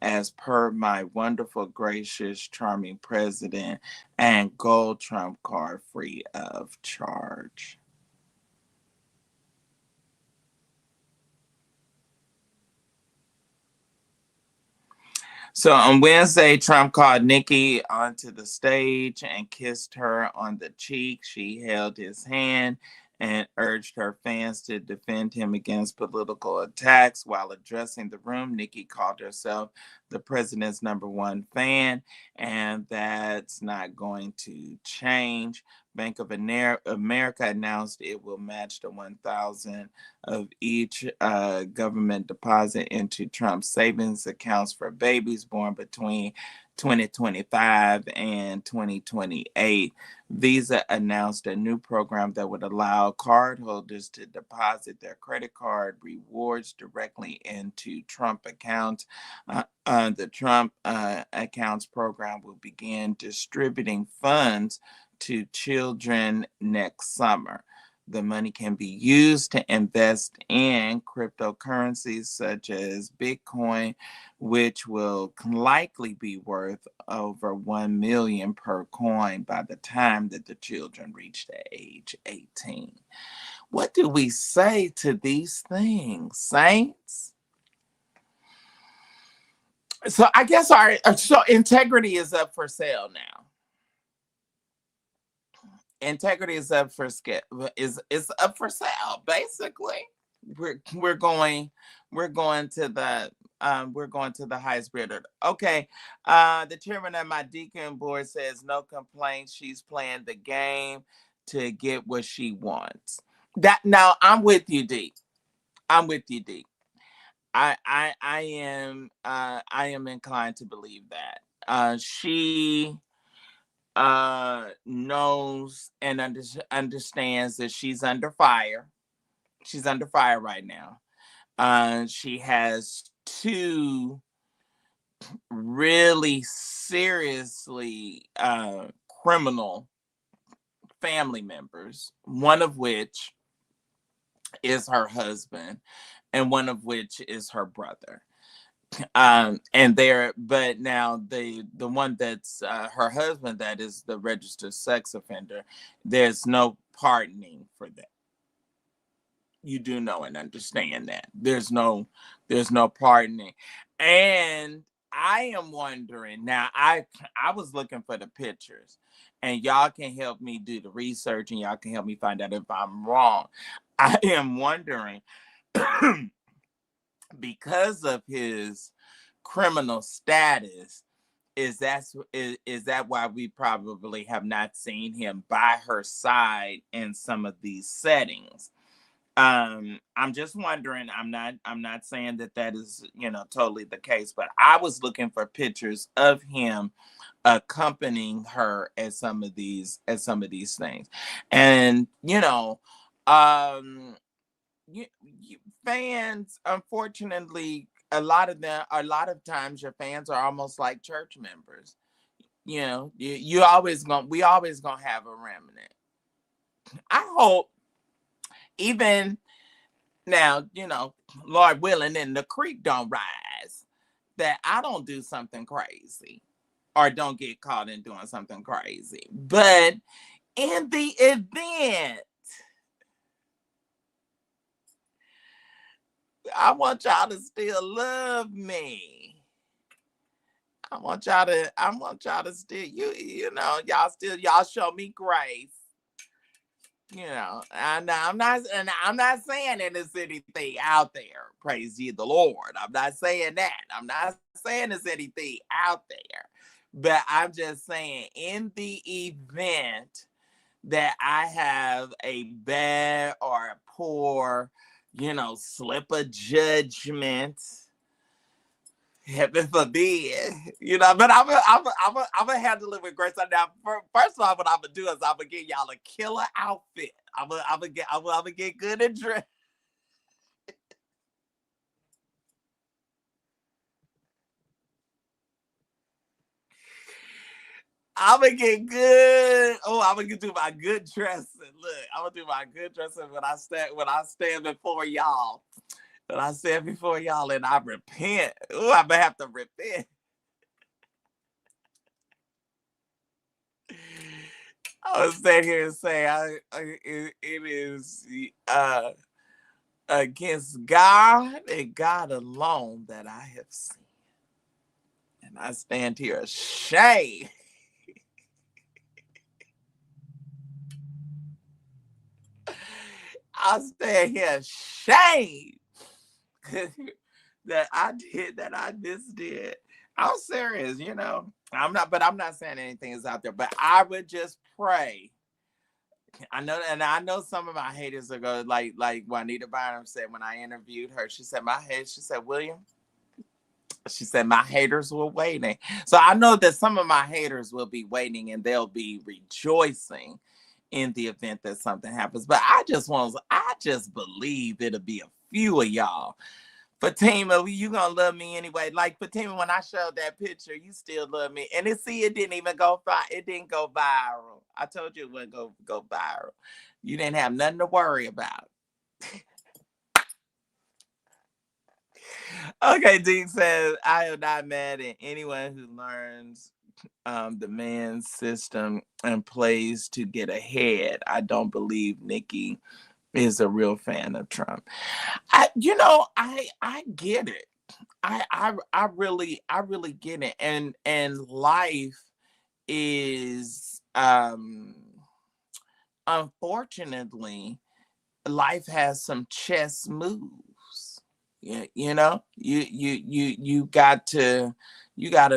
as per my wonderful, gracious, charming president, and gold Trump card free of charge." So on Wednesday, Trump called Nikki onto the stage and kissed her on the cheek. She held his hand and urged her fans to defend him against political attacks. While addressing the room, Nikki called herself the president's number one fan, and that's not going to change. Bank of America announced it will match the 1,000 of each government deposit into Trump's savings accounts for babies born between 2025 and 2028. Visa announced a new program that would allow cardholders to deposit their credit card rewards directly into Trump accounts. The Trump accounts program will begin distributing funds to children next summer. The money can be used to invest in cryptocurrencies such as Bitcoin, which will likely be worth over 1 million per coin by the time that the children reach the age 18. What do we say to these things, saints? So I guess so integrity is up for sale now. Integrity is up for is up for sale. Basically, we're going to the we're going to the highest bidder. Okay, the chairman of my deacon board says no complaints. She's playing the game to get what she wants. That now I'm with you, D. I'm with you, D. I am inclined to believe that. She knows and understands that she's under fire. She's under fire right now. She has two really seriously criminal family members, one of which is her husband and one of which is her brother. And there, but now the one that's her husband, that is the registered sex offender, there's no pardoning for that. You do know and understand that there's no pardoning. And I am wondering now, I was looking for the pictures, and y'all can help me do the research and y'all can help me find out if I'm wrong. I am wondering because of his criminal status, is that why we probably have not seen him by her side in some of these settings? I'm just wondering. I'm not saying that is totally the case, but I was looking for pictures of him accompanying her at some of these things. And um fans, unfortunately, a lot of times your fans are almost like church members. You always gonna we always gonna have a remnant. I hope, even now, Lord willing, and the creek don't rise, that I don't do something crazy or don't get caught in doing something crazy. But in the event, I want y'all to still love me. I want y'all to still, y'all show me grace. And I'm not saying that there's anything out there. Praise ye the Lord. I'm not saying that. I'm not saying there's anything out there. But I'm just saying, in the event that I have a bad or a poor, slip of judgment, heaven forbid, but I'm gonna handle it with grace. Now, first of all, what I'm gonna do is I'm gonna get y'all a killer outfit. I'm gonna get good and dressed. I'm gonna get good. Oh, I'm gonna do my good dressing. Look, I'm gonna do my good dressing when I stand before y'all. When I stand before y'all and I repent. Oh, I'm gonna have to repent. I was stand here and say it is against God and God alone that I have sinned. And I stand here ashamed. I stand here ashamed that I just did. I'm serious, I'm not saying anything is out there, but I would just pray. I know some of my haters are going, like Juanita Bynum said when I interviewed her. She said, William, she said, my haters were waiting. So I know that some of my haters will be waiting and they'll be rejoicing in the event that something happens. But I just believe it'll be a few of y'all. Fatima, you gonna love me anyway. Like, Fatima, when I showed that picture, you still love me. And it didn't even go it didn't go viral. I told you it wouldn't go viral. You didn't have nothing to worry about. Okay, Deke says, I am not mad at anyone who learns the man's system and plays to get ahead. I don't believe Nikki is a real fan of Trump. I get it. I really get it. And life is unfortunately, life has some chess moves. Yeah, you got to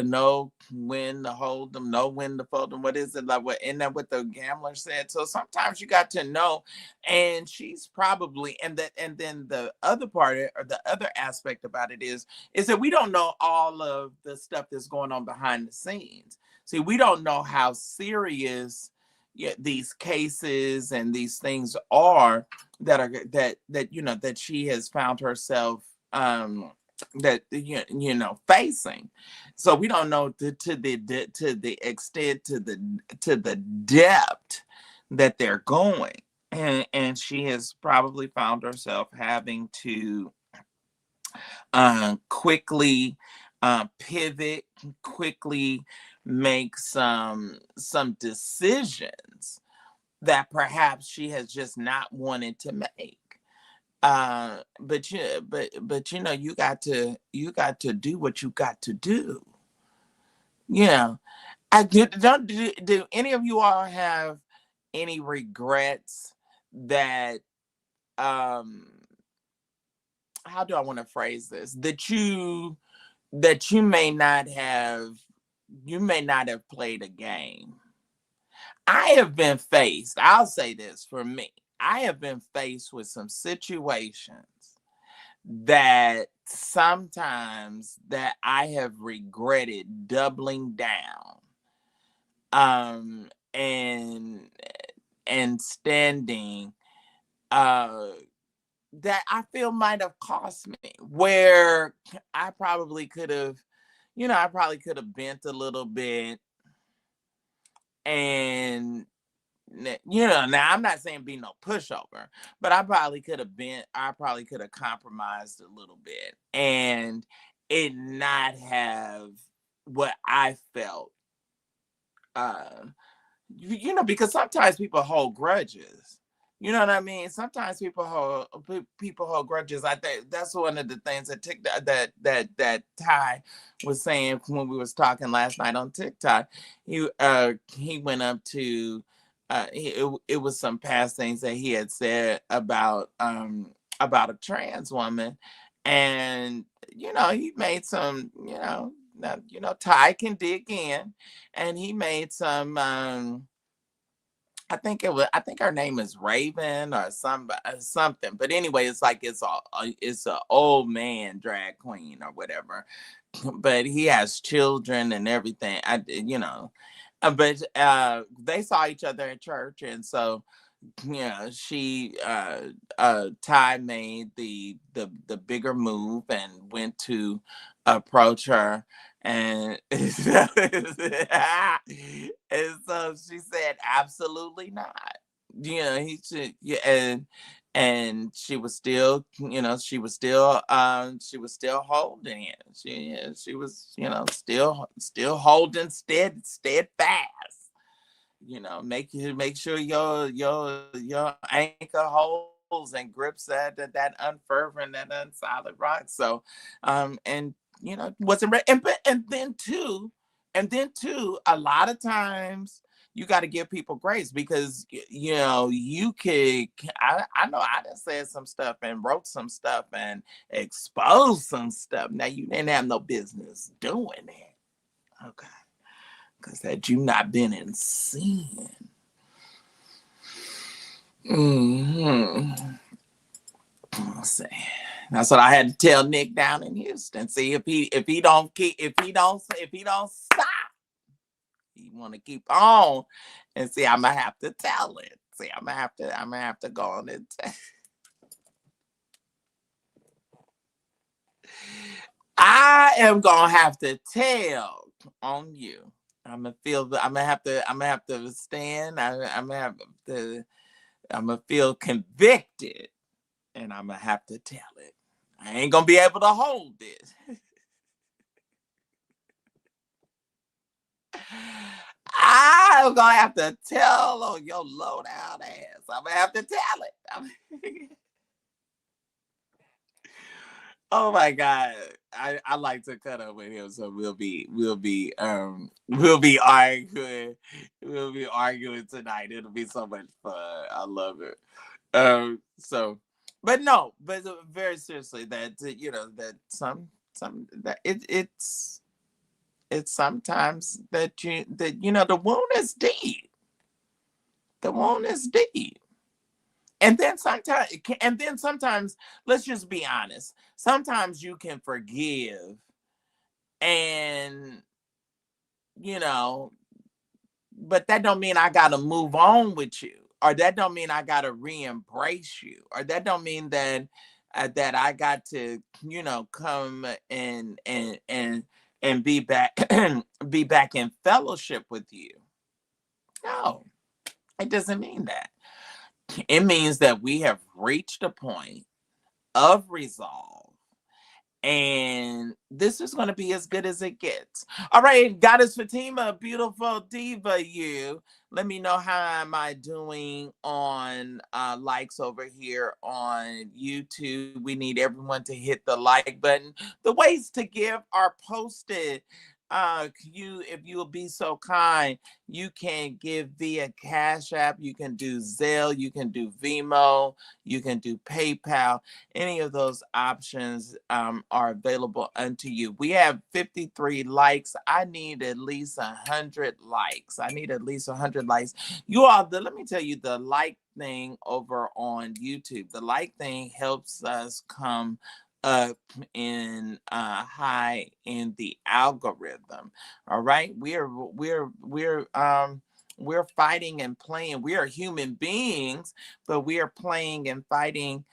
know when to hold them, know when to fold them. What is it like? What isn't that what the gambler said? So sometimes you got to know. And she's probably and then the other part or the other aspect about it is that we don't know all of the stuff that's going on behind the scenes. See, we don't know how serious, yeah, these cases and these things are that she has found herself that facing. So we don't know to the extent, to the depth that they're going. And she has probably found herself having to quickly pivot, quickly make some decisions that perhaps she has just not wanted to make. But you got to do what you got to do. Yeah. Do any of you all have any regrets that um how do I want to phrase this, that you may not have played a game? I have been faced, I'll say this for me, I have been faced with some situations that sometimes that I have regretted doubling down and standing uh that I feel might have cost me, where I probably could have, bent a little bit. And now I'm not saying be no pushover, but I probably could have compromised a little bit and it not have what I felt. Uh, because sometimes people hold grudges. You know what I mean? Sometimes people hold grudges. I think that's one of the things that Ty was saying when we was talking last night on TikTok. He went up to it was some past things that he had said about a trans woman, and he made some, Ty can dig in, and he made some I think her name is Raven or something. But anyway, it's like it's a old man drag queen or whatever. But he has children and everything. But they saw each other at church, and so she Ty made the bigger move and went to approach her, and and so she said absolutely not. He should. Yeah. And she was still holding it. She was still holding steadfast. Make sure your anchor holds and grips that unfervent, that unsolid rock. So and wasn't ready. And then too, a lot of times you got to give people grace, because you could. I know I done said some stuff and wrote some stuff and exposed some stuff. Now, you didn't have no business doing that. Okay. Because had you not been in sin. Let's see. That's what I had to tell Nick down in Houston. See if he don't stop. He want to keep on, and see, I'm gonna have to tell it. See, I'm gonna have to go on and tell. I am gonna have to tell on you. I'm gonna have to stand. I'm gonna have to I'm gonna feel convicted, and I'm gonna have to tell it. I ain't gonna be able to hold it. I'm gonna have to tell on your low down ass. I'm gonna have to tell it. Oh my God. I like to cut up with him, so we'll be arguing. We'll be arguing tonight. It'll be so much fun. I love it. So but no, but very seriously, that that that it's sometimes that the wound is deep. The wound is deep. And then sometimes let's just be honest. Sometimes you can forgive and you know, but that don't mean I gotta move on with you, or that don't mean I gotta re-embrace you, or that don't mean that I got to come and be back be back in fellowship with you. No, it doesn't mean that. It means that we have reached a point of resolve, and this is going to be as good as it gets. All right, Goddess Fatima, beautiful diva, you. Let me know how am I doing on likes over here on YouTube. We need everyone to hit the like button. The ways to give are posted. If you will be so kind, you can give via Cash App, you can do Zelle, you can do Vimo, you can do PayPal. Any of those options are available unto you. We have 53 likes. I need at least 100 likes. I need at least 100 likes. You all, let me tell you, the like thing over on YouTube, the like thing helps us come up in high in the algorithm. All right, we're fighting and playing. We are human beings, but we are playing and fighting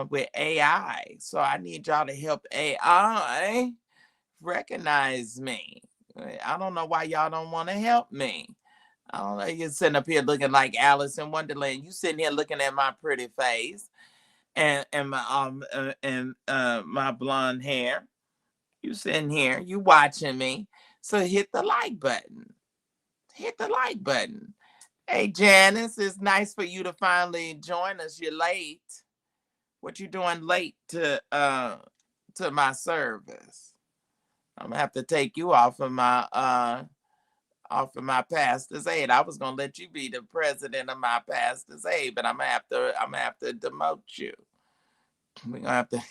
with AI. So I need y'all to help AI recognize me. I don't know why y'all don't want to help me. I don't know. You're sitting up here looking like Alice in Wonderland. You sitting here looking at my pretty face and my blonde hair. You sitting here, you watching me. So hit the like button. Hit the like button. Hey Janice, it's nice for you to finally join us. You're late. What you doing late to my service? I'm gonna have to take you off of my pastor's aid. I was gonna let you be the president of my pastor's aid, but I'm gonna have to demote you. We're gonna have to.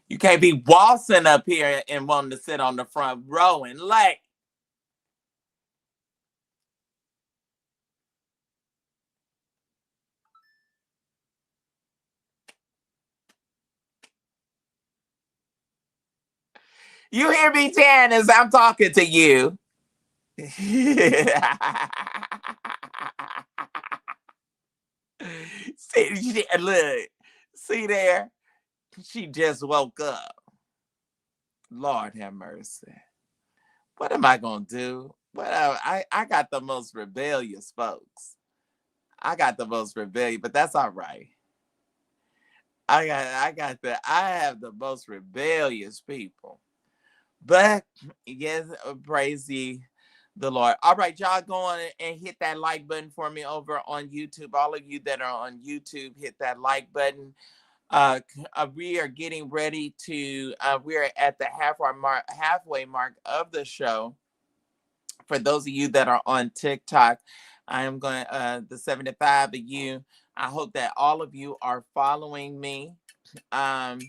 You can't be waltzing up here and wanting to sit on the front row and like. You hear me, Janice? I'm talking to you. Look, see there? She just woke up. Lord have mercy. What am I gonna do? I got the most rebellious folks. I got the most rebellious, but that's all right. I have the most rebellious people. But yes, praise the Lord. All right, y'all go on and hit that like button for me over on YouTube. All of you that are on YouTube, hit that like button. We are getting ready to. We are at the halfway mark of the show. For those of you that are on TikTok, I am going. The 75 of you. I hope that all of you are following me. Um,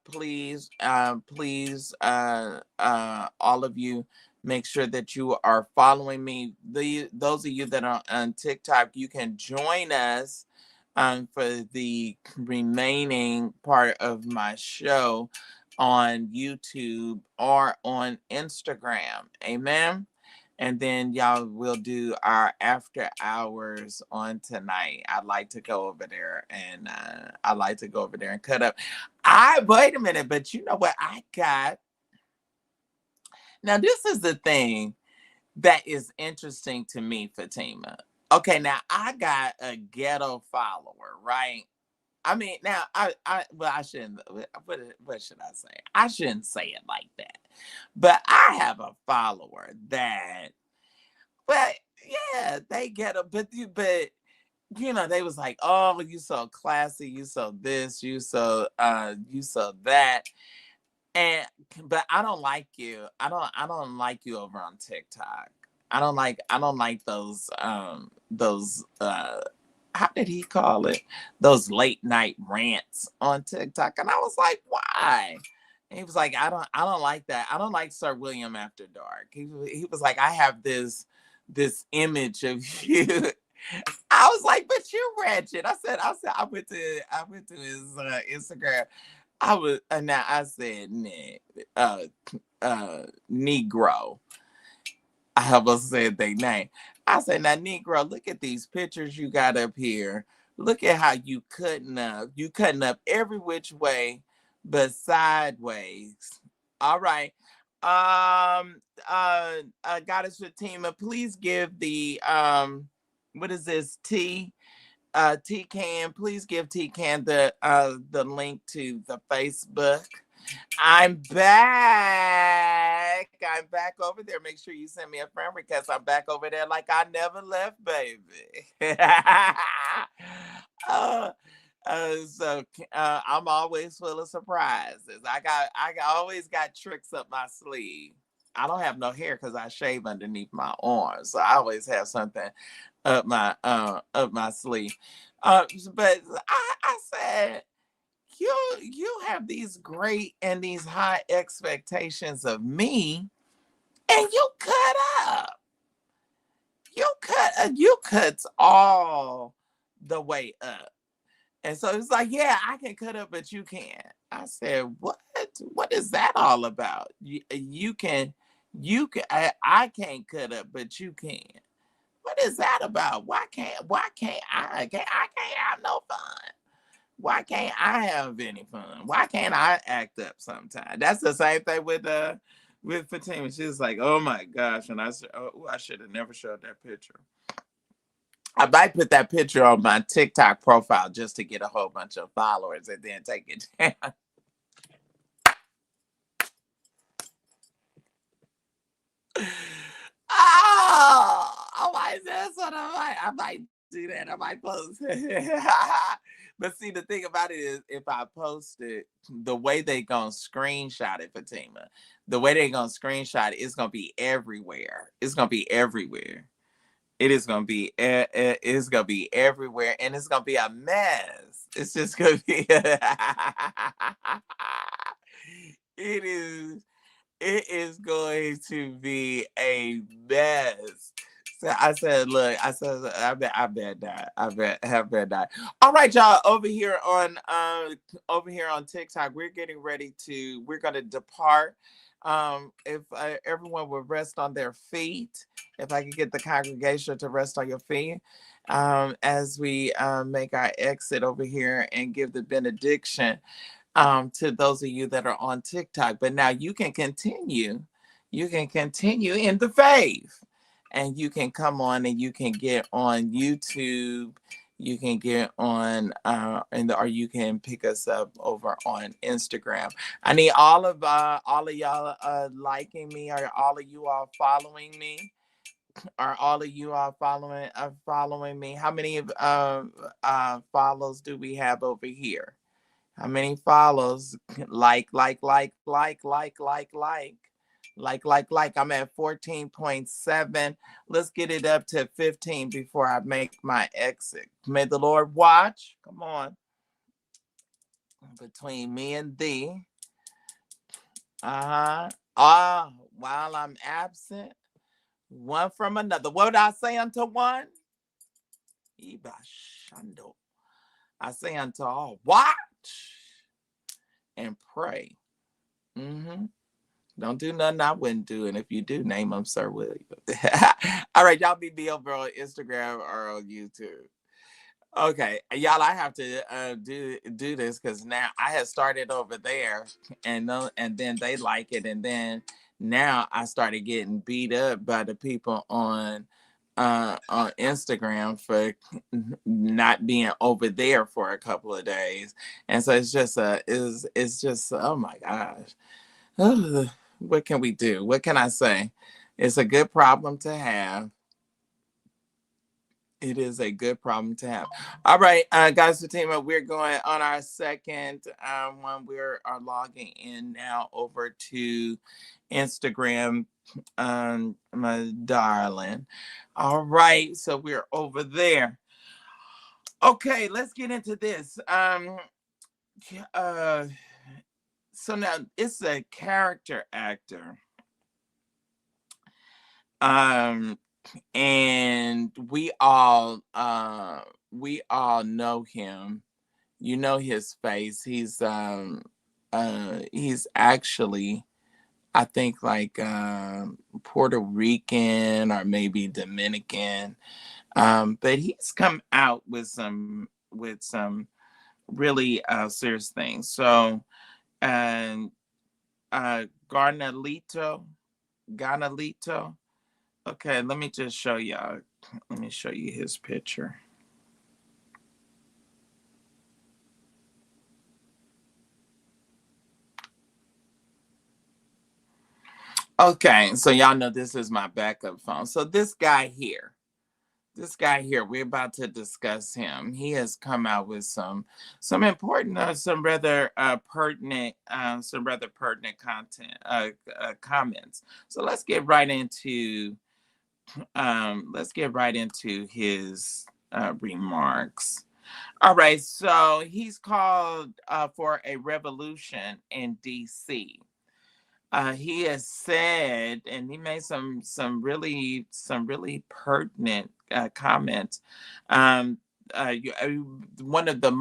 please, all of you, make sure that you are following me. Those of you that are on TikTok, you can join us for the remaining part of my show on YouTube or on Instagram. Amen. And then y'all will do our after hours on tonight. I'd like to go over there and cut up. I Wait a minute, but you know what I got? Now this is the thing. that is interesting to me, Fatima. Okay, now I got a ghetto follower, right? I mean, now well, I shouldn't. What should I say? I shouldn't say it like that. But I have a follower that, but yeah, they get a, but they was like, oh, you so classy, you so this, you so that. And but I don't like you. I don't like you over on TikTok. I don't like those how did he call it? Those late night rants on TikTok. And I was like, why? And he was like, I don't like that. I don't like Sir William After Dark. He was like, I have this image of you. I was like, but you're ratchet. I said, I went to his Instagram. Now I said, uh, Negro. I almost said their name. I said, now, Negro, look at these pictures you got up here. Look at how you cutting up. You cutting up every which way, but sideways. All right. Goddess Fatima, please give the what is this? T-Can, please give T-Can the link to the Facebook. I'm back. I'm back over there. Make sure you send me a friend because I'm back over there like I never left, baby. uh, I'm always full of surprises. I always got tricks up my sleeve. I don't have no hair because I shave underneath my arms, so I always have something up my sleeve. But I said, you have these great and these high expectations of me, and you cut up. You cuts all the way up. And so it's like, yeah, I can cut up, but you can't. I said, what? What is that all about? I can't cut up, but you can. What is that about? Why can't I have no fun? Why can't I have any fun? Why can't I act up sometimes? That's the same thing with Fatima. She's like, oh my gosh. And I said, oh, I should have never showed that picture. I might put that picture on my TikTok profile just to get a whole bunch of followers and then take it down. Oh my, that's what I might do that. I might post. But see, the thing about it is, if I post it, the way they gonna screenshot it, Fatima, the way they gonna screenshot it, it's gonna be everywhere. It's gonna be everywhere. It is gonna be. It's gonna be everywhere, and it's gonna be a mess. It's just gonna be. It is. It is going to be a mess. So I said, look, I said, I bet die. I bet die. All right, y'all, over here on TikTok, we're gonna depart. If everyone would rest on their feet, if I could get the congregation to rest on your feet, as we make our exit over here and give the benediction to those of you that are on TikTok. But now you can continue. You can continue in the faith. And you can come on and you can get on YouTube. You can get on or you can pick us up over on Instagram. I need all of y'all liking me. Are all of you all following me? Are all of you all following me? How many follows do we have over here? How many follows? Like. I'm at 14.7. Let's get it up to 15 before I make my exit. May the Lord watch. Come on. Between me and thee. While I'm absent, one from another. What did I say unto one? Ibashando. I say unto all, watch and pray. Don't do nothing I wouldn't do. And if you do, name them Sir William. All right, y'all be over on Instagram or on YouTube. Okay, y'all, I have to do this because now I had started over there, and then they like it, and then now I started getting beat up by the people on Instagram for not being over there for a couple of days. And so it's just, oh my gosh. Ugh, what can we do? What can I say? It's a good problem to have. It is a good problem to have. All right, guys, Fatima, we're going on our second one. We are logging in now over to Instagram, my darling. All right, so we're over there. Okay, let's get into this. Uh, so now it's a character actor. Um, and we all know him. You know his face. He's actually, I think, like Puerto Rican or maybe Dominican. But he's come out with some really serious things. So, and Garnalito, Garnalito. Okay, let me just show y'all. Let me show you his picture. Okay, so y'all know this is my backup phone. So this guy here, we're about to discuss him. He has come out with some important, some rather pertinent content, comments. So let's get right into his remarks. All right, so he's called for a revolution in D.C. He has said, and he made some really pertinent comments. Um, one of his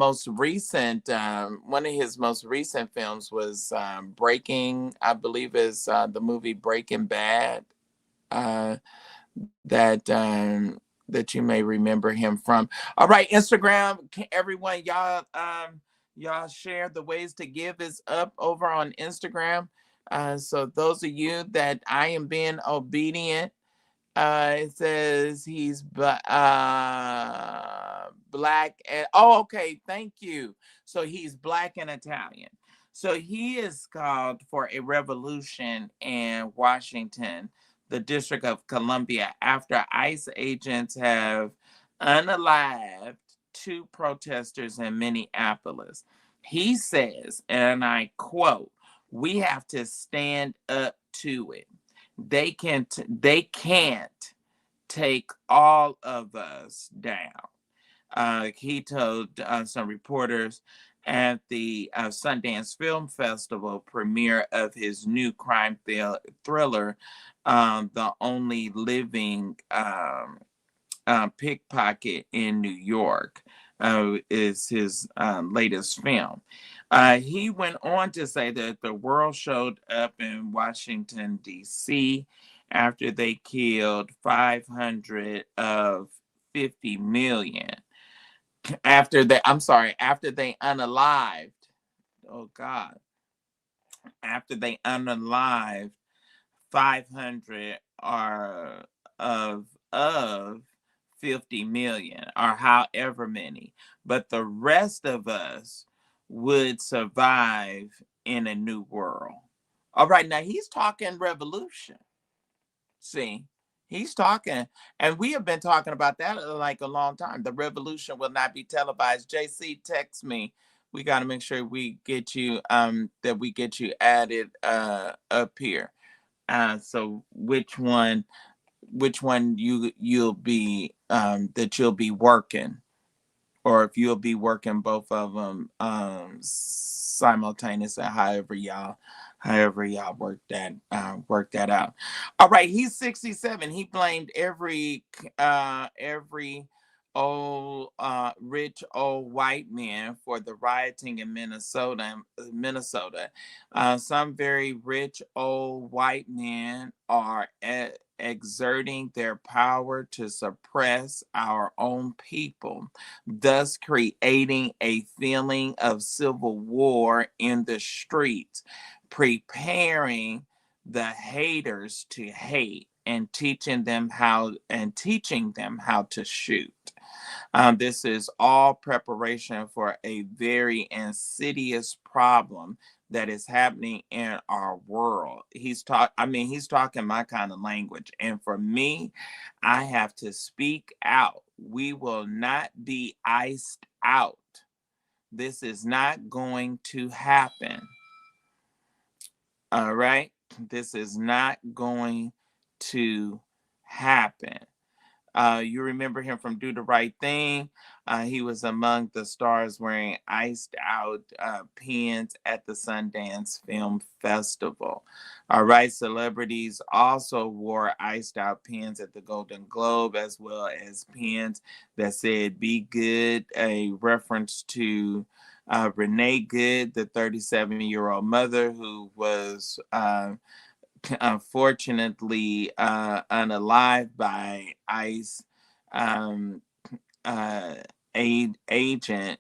most recent films was Breaking. I believe is the movie Breaking Bad. Uh, that you may remember him from. All right, Instagram, everyone, y'all share the ways to give is up over on Instagram. So those of you that I am being obedient, it says he's black and oh, okay, thank you. So he's black and Italian. So he is called for a revolution in Washington, the District of Columbia, after ICE agents have unalived two protesters in Minneapolis. He says, and I quote, "We have to stand up to it. They can't take all of us down." He told some reporters at the Sundance Film Festival premiere of his new crime thriller, The Only Living Pickpocket in New York, is his latest film. He went on to say that the world showed up in Washington, D.C. after they killed 500 of 50 million. After they unalived, oh God, after they unalived 500 or of 50 million or however many, but the rest of us would survive in a new world. All right, now he's talking revolution. See, he's talking, and we have been talking about that like a long time. The revolution will not be televised. JC, text me. We got to make sure we get you that we get you added up here. So which one you'll be that you'll be working, or if you'll be working both of them simultaneously, however y'all work that out. All right, he's 67. He blamed every old rich old white man for the rioting in Minnesota. Some very rich old white men are exerting their power to suppress our own people, thus creating a feeling of civil war in the streets, preparing the haters to hate and teaching them how to shoot. This is all preparation for a very insidious problem that is happening in our world. He's talking my kind of language. And for me, I have to speak out. We will not be iced out. This is not going to happen. All right. This is not going to happen. You remember him from Do the Right Thing. He was among the stars wearing iced out pins at the Sundance Film Festival. All right, celebrities also wore iced out pins at the Golden Globe, as well as pins that said "Be Good," a reference to Renee Good, the 37-year-old mother who was unfortunately unalived by ICE um, uh, agents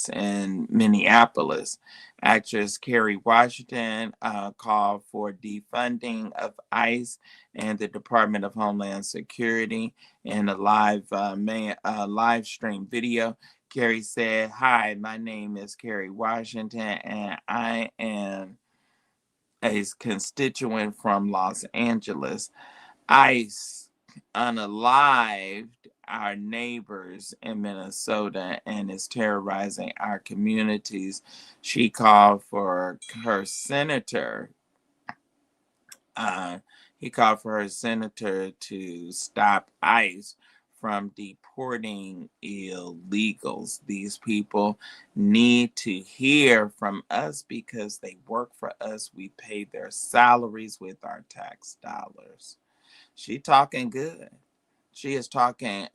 in Minneapolis. Actress Kerry Washington called for defunding of ICE and the Department of Homeland Security in a live stream video. Kerry said, "Hi, my name is Kerry Washington, and I am a constituent from Los Angeles. ICE unalived our neighbors in Minnesota and is terrorizing our communities." She called for her senator. He called for her senator to stop ICE from deporting illegals. These people need to hear from us because they work for us. We pay their salaries with our tax dollars. She talking good. She is talking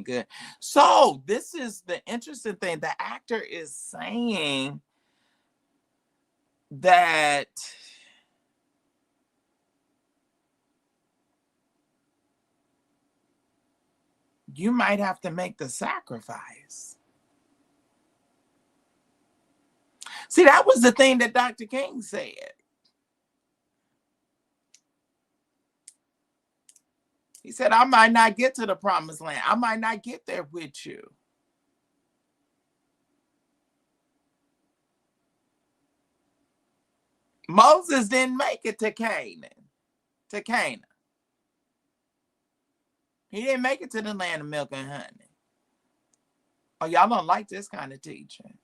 good. So this is the interesting thing. The actor is saying that you might have to make the sacrifice. See, that was the thing that Dr. King said. He said, I might not get to the promised land. I might not get there with you. Moses didn't make it to Canaan. He didn't make it to the land of milk and honey. Oh, y'all don't like this kind of teaching.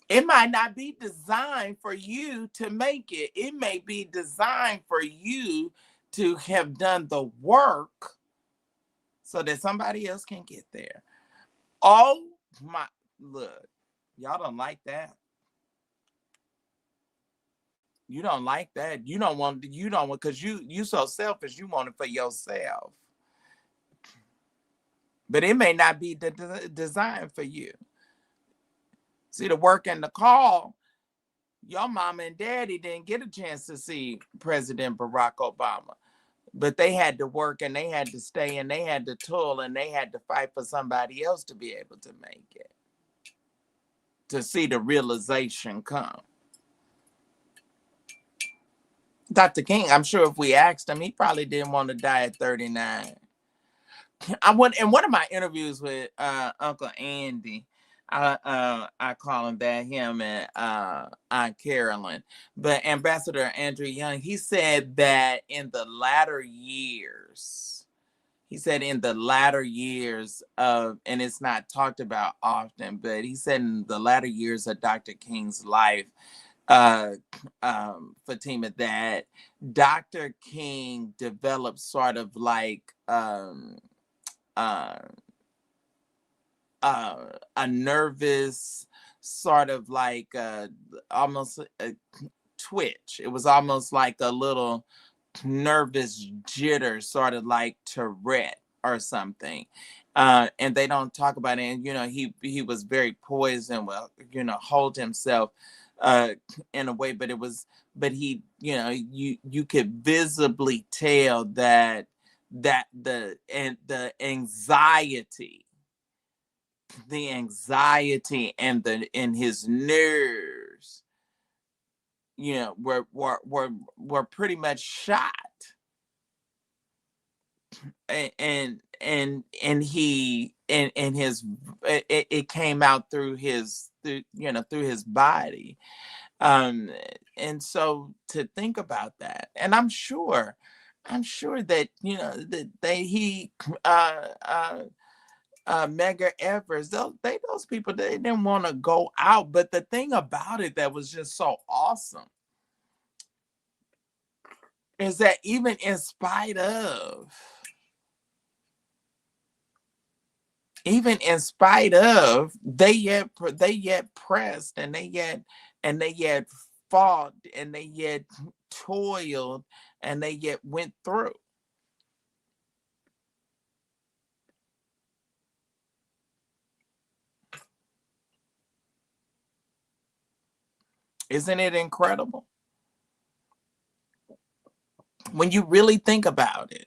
It might not be designed for you to make it. It may be designed for you to have done the work so that somebody else can get there. Oh my, look, y'all don't like that. You don't like that. You don't want, because you so selfish, you want it for yourself. But it may not be designed for you. See, the work and the call, your mama and daddy didn't get a chance to see President Barack Obama. But they had to work and they had to stay and they had to toil and they had to fight for somebody else to be able to make it, to see the realization come. Dr. King, I'm sure if we asked him, he probably didn't want to die at 39. I went in one of my interviews with Uncle Andy. I call him that, him and Aunt Carolyn. But Ambassador Andrew Young, he said that in the latter years of, and it's not talked about often, but he said in the latter years of Dr. King's life, Fatima, that Dr. King developed sort of like a nervous sort of like almost a twitch. It was almost like a little nervous jitter, sort of like Tourette or something. And they don't talk about it. And he was very poised and hold himself in a way, but he, you could visibly tell that the anxiety and his nerves were pretty much shot, and his it came out through through his body. um and so to think about that, and I'm sure that that he uh uh Medgar Evers, those people, they didn't want to go out. But the thing about it that was just so awesome is that even in spite of, they yet pressed, and they yet fought, and they yet toiled, and they yet went through. Isn't it incredible when you really think about it?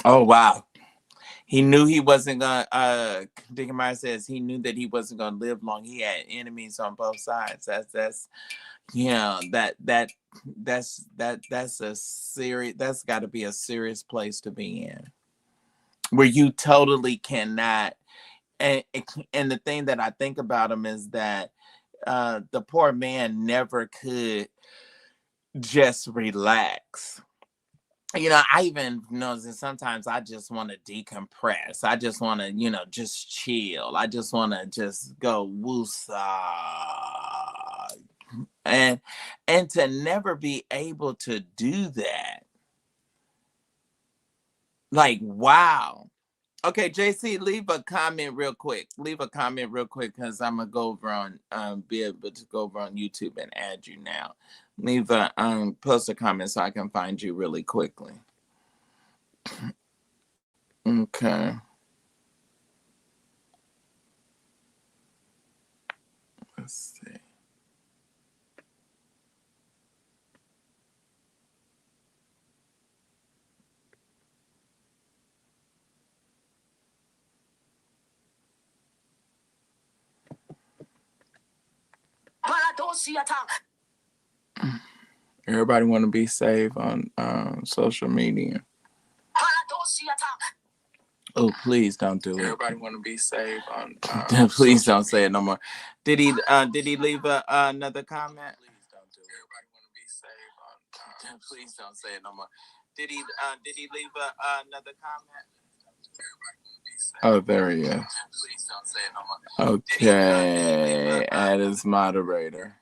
Oh wow. He knew he wasn't gonna Deacon Myers says he knew that he wasn't gonna live long. He had enemies on both sides. That's that's a serious, that's got to be a serious place to be in, where you totally cannot. And the thing that I think about him is that the poor man never could just relax. I even know that sometimes I just want to decompress. I just want to, just chill. I just want to just go woosah. And to never be able to do that. Like, wow. Okay, JC, leave a comment real quick. Leave a comment real quick, because I'm gonna go over on be able to go over on YouTube and add you now. Leave a post a comment so I can find you really quickly. Okay. Let's see. Everybody want to be safe on social media. Oh, please don't do it. Everybody want to be safe on. Please don't say it no more. Did he leave another comment? Please don't do it. Everybody want to be safe on. Please don't say it no more. Did he leave another comment? Oh, there he is. Please don't say it no more. Okay, add as moderator.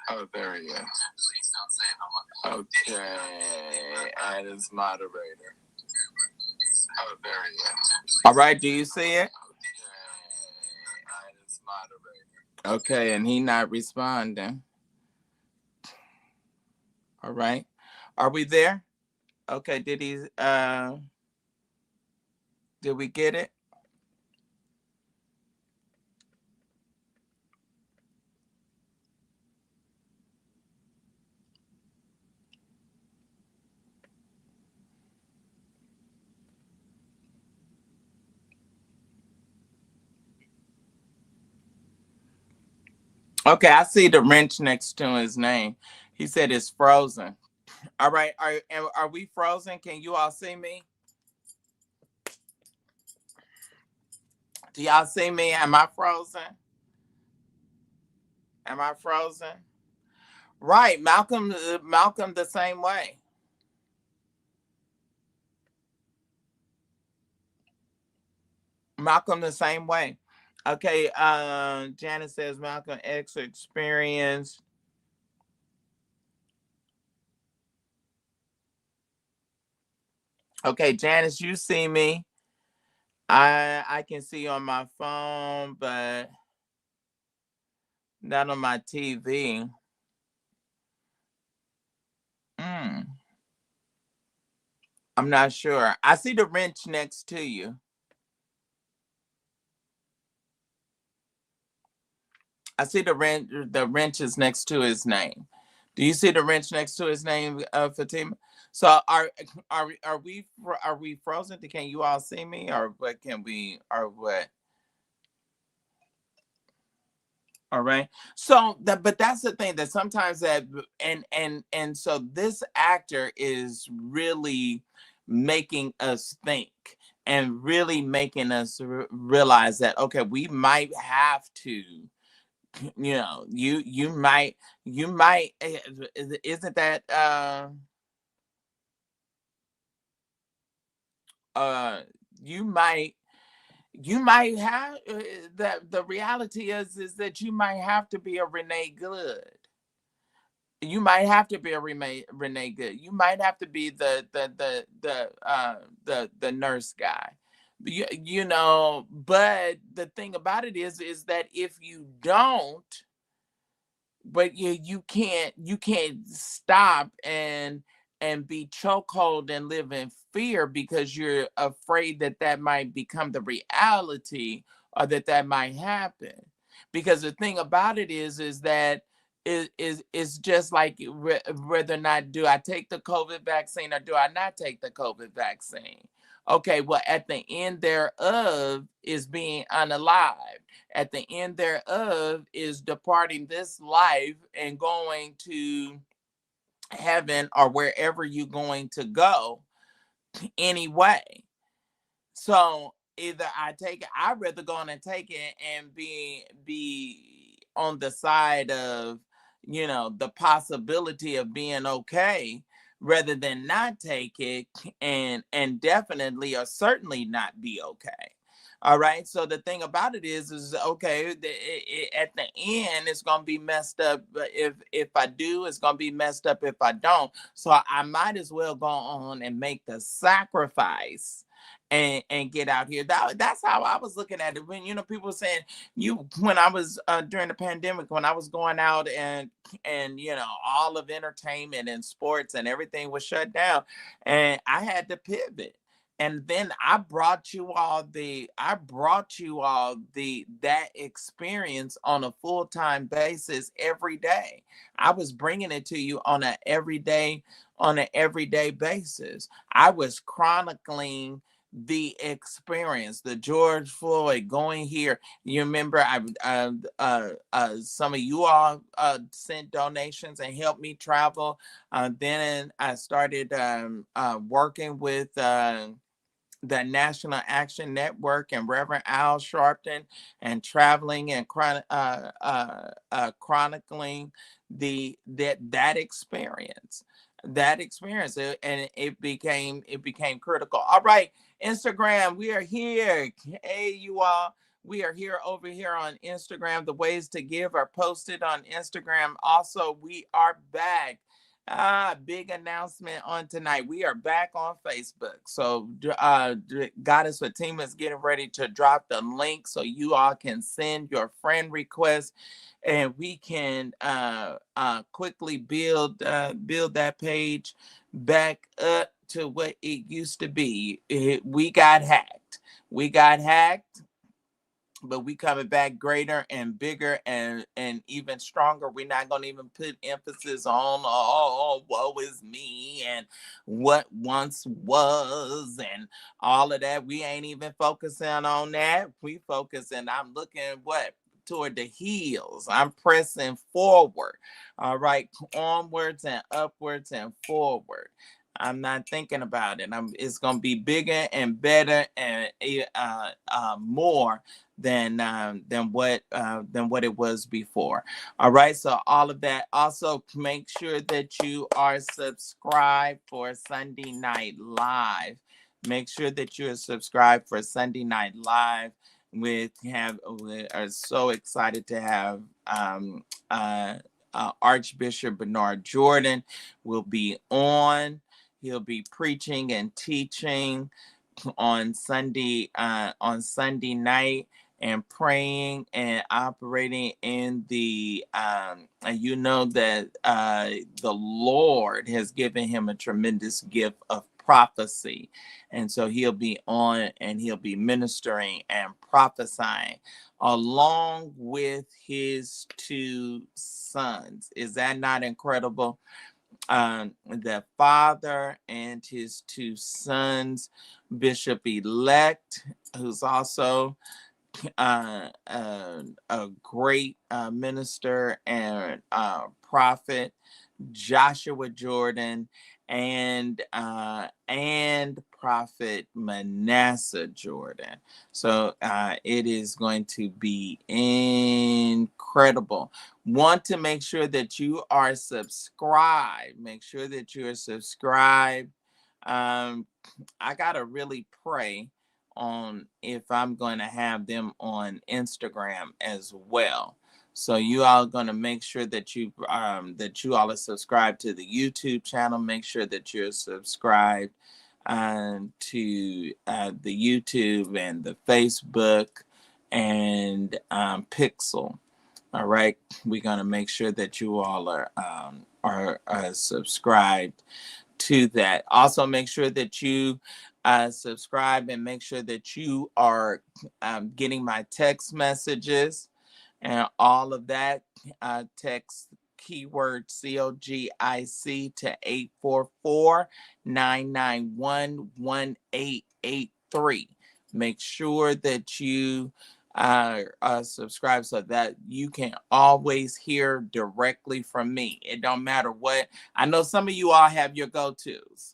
Oh, there he is. Please don't say it no more. Okay, add as moderator. Oh, there he is. All right, do you see it? Okay, and he not responding. All right. Are we there? Okay, did we get it? Okay, I see the wrench next to his name. He said it's frozen. All right, are we frozen? Can you all see me? Do y'all see me? Am I frozen? Am I frozen? Right, Malcolm the same way. Malcolm the same way. Okay, Janice says Malcolm X experience. Okay, Janice, you see me. I can see you on my phone, but not on my TV. Mm, I'm not sure. I see the wrench next to you. I see the wrench is next to his name. Do you see the wrench next to his name, Fatima? So are we frozen? Can you all see me, or what? Can we, or what? All right. So that, but that's the thing, that sometimes that, and so this actor is really making us think, and really making us realize that, okay, we might have to, you might, isn't that uh you might, have, that the reality is that you might have to be a Renee Good. You might have to be a Renee Good. You might have to be the nurse guy. But the thing about it is that if you don't, but you can't stop and be chokehold and live in fear, because you're afraid that that might become the reality, or that might happen. Because the thing about it is that it's just like, whether or not, do I take the COVID vaccine or do I not take the COVID vaccine? Okay, well, at the end thereof is being unalived. At the end thereof is departing this life and going to heaven, or wherever you're going to go anyway. So either I take it, I'd rather go on and take it and be on the side of, the possibility of being okay, rather than not take it, and definitely or certainly not be okay. All right. So the thing about it is okay. At the end, it's gonna be messed up. But if I do, it's gonna be messed up if I don't. So I might as well go on and make the sacrifice, and get out here. That's how I was looking at it. When, people were saying, when I was, during the pandemic, when I was going out, and all of entertainment and sports and everything was shut down, and I had to pivot. And then I brought you all that experience on a full-time basis every day. I was bringing it to you on an everyday basis. I was chronicling the experience, the George Floyd going here. You remember, some of you all sent donations and helped me travel. Then I started working with the National Action Network and Reverend Al Sharpton, and traveling and chronicling that experience, and it became critical. All right, Instagram, we are here. Hey, you all. We are here, over here on Instagram. The ways to give are posted on Instagram. Also, we are back. Big announcement on tonight. We are back on Facebook. So, Goddess Fatima is getting ready to drop the link, so you all can send your friend requests, and we can quickly build that page back up to what it used to be. We got hacked. We got hacked, but we coming back greater and bigger and even stronger. We're not going to even put emphasis on, woe is me, and what once was, and all of that. We ain't even focusing on that. We focusing, I'm looking what, toward the heels. I'm pressing forward. All right, onwards and upwards and forward. I'm not thinking about it. It's gonna be bigger and better, and more than what it was before. All right. So all of that. Also, make sure that you are subscribed for Sunday Night Live. Make sure that you are subscribed for Sunday Night Live. We are so excited to have Archbishop Bernard Jordan will be on. He'll be preaching and teaching on Sunday night, and praying and operating in the and that the Lord has given him a tremendous gift of prophecy. And so he'll be on and he'll be ministering and prophesying along with his two sons. Is that not incredible? The father and his two sons, Bishop Elect, who's also a great minister and prophet, Joshua Jordan, and prophet Manasseh Jordan. So it is going to be incredible. Want to make sure that you are subscribed. Make sure that you are subscribed. I gotta really pray on if I'm going to have them on Instagram as well. So you all going to make sure that you all are subscribed to the YouTube channel. Make sure that you're subscribed to the YouTube and the Facebook and Pixel. All right, we're going to make sure that you all are subscribed to that. Also, make sure that you subscribe and make sure that you are getting my text messages and all of that. Text keyword COGIC to 844-991-1883. Make sure that you subscribe so that you can always hear directly from me. It don't matter what. I know some of you all have your go-tos.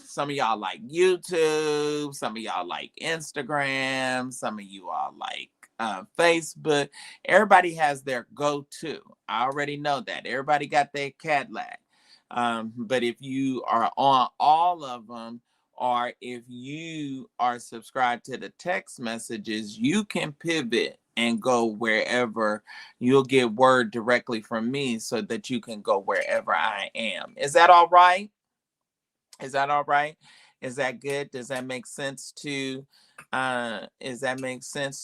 Some of y'all like YouTube, some of y'all like Instagram, some of you all like Facebook. Everybody has their go-to. I already know that. Everybody got their Cadillac. But if you are on all of them, or if you are subscribed to the text messages, you can pivot and go wherever. You'll get word directly from me so that you can go wherever I am. Is that all right? Is that all right? Is that good? Does that make sense to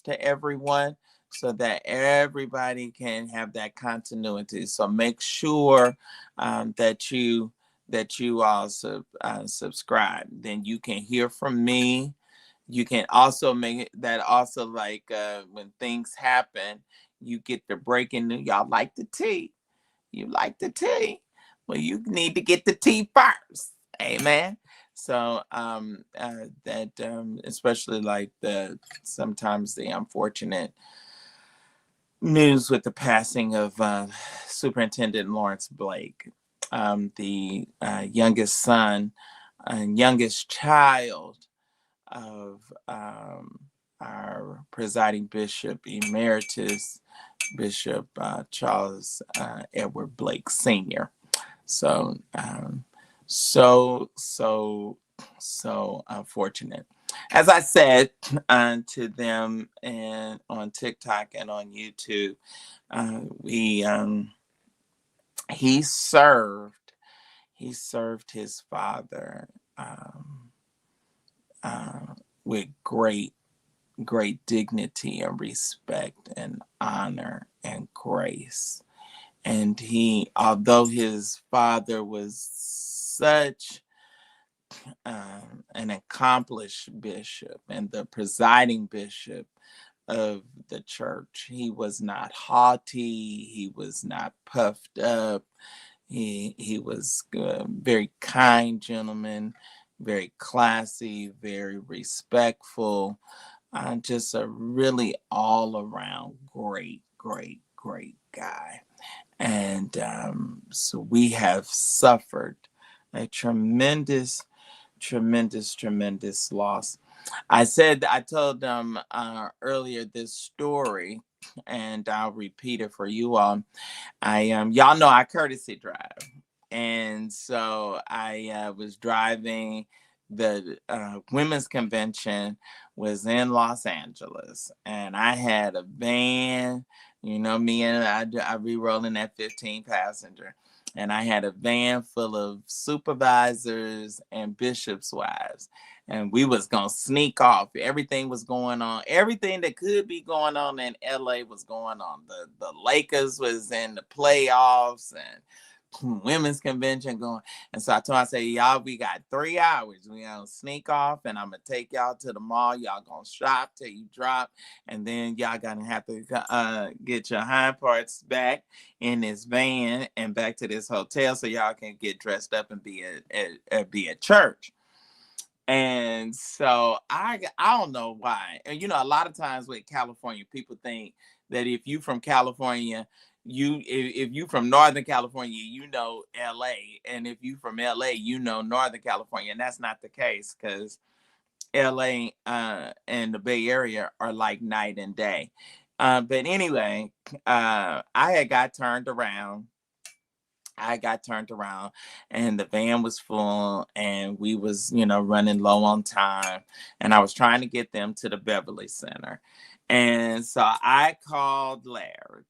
everyone? So that everybody can have that continuity. So make sure that you all subscribe. Then you can hear from me. You can also make it that also like when things happen, you get the breaking news. Y'all like the tea. You like the tea. Well, you need to get the tea first. Amen. So especially like sometimes the unfortunate news with the passing of Superintendent Lawrence Blake, the youngest son and youngest child of our presiding bishop emeritus, Bishop Charles Edward Blake Sr. So so unfortunate. As I said to them and on TikTok and on YouTube, he served his father with great dignity and respect and honor and grace. And although his father was such an accomplished bishop and the presiding bishop of the church, he was not haughty, he was not puffed up, he was a very kind gentleman, very classy, very respectful, just a really all around great guy. And so we have suffered a tremendous loss. I told them earlier this story, and I'll repeat it for you all. Y'all know I courtesy drive, and so I was driving. The women's convention was in Los Angeles, and I had a van. You know me, and I be rolling that 15 passenger. And I had a van full of supervisors and bishops' wives. And we was going to sneak off. Everything was going on. Everything that could be going on in LA was going on. The Lakers was in the playoffs, and women's convention going. And so I told him, I said, y'all, we got 3 hours. We gonna sneak off and I'm gonna take y'all to the mall. Y'all gonna shop till you drop. And then y'all gonna have to get your hind parts back in this van and back to this hotel so y'all can get dressed up and be at church. And so I don't know why. And a lot of times with California, people think that if you from California, if you from Northern California, LA. And if you from LA, Northern California. And that's not the case, because LA and the Bay Area are like night and day. But anyway, I got turned around and the van was full and we was, running low on time, and I was trying to get them to the Beverly Center. And so I called Larry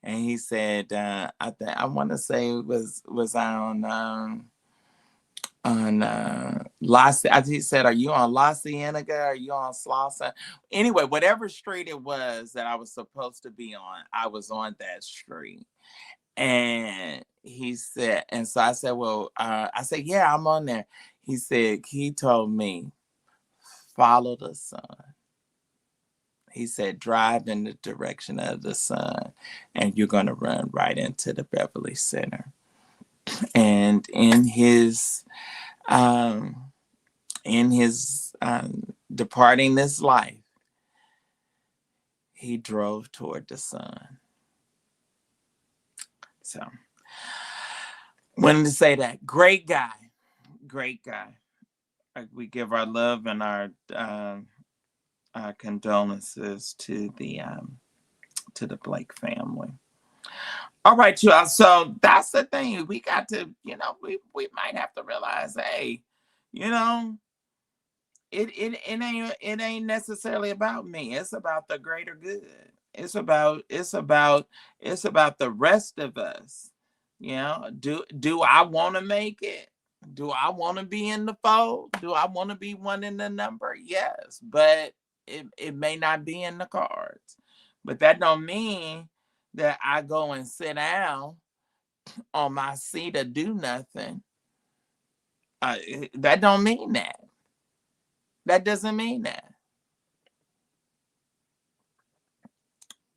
and he said, I want to say it was on La, he said, are you on La Cienega? Are you on Slauson? Anyway, whatever street it was that I was supposed to be on, I was on that street. And he said, and so I said, well, I said, yeah, I'm on there. He told me, follow the sun. He said, drive in the direction of the sun, and you're going to run right into the Beverly Center. And um, in his departing this life, he drove toward the sun. So, wanted to say that. Great guy. We give our love and our condolences to the Blake family. All right, y'all. So that's the thing. We got to, we might have to realize, hey, you know, it ain't necessarily about me. It's about the greater good. It's about the rest of us. Do I want to make it? Do I want to be in the fold? Do I want to be one in the number? Yes, but it may not be in the cards. But that don't mean that I go and sit down on my seat or do nothing. That don't mean that. That doesn't mean that.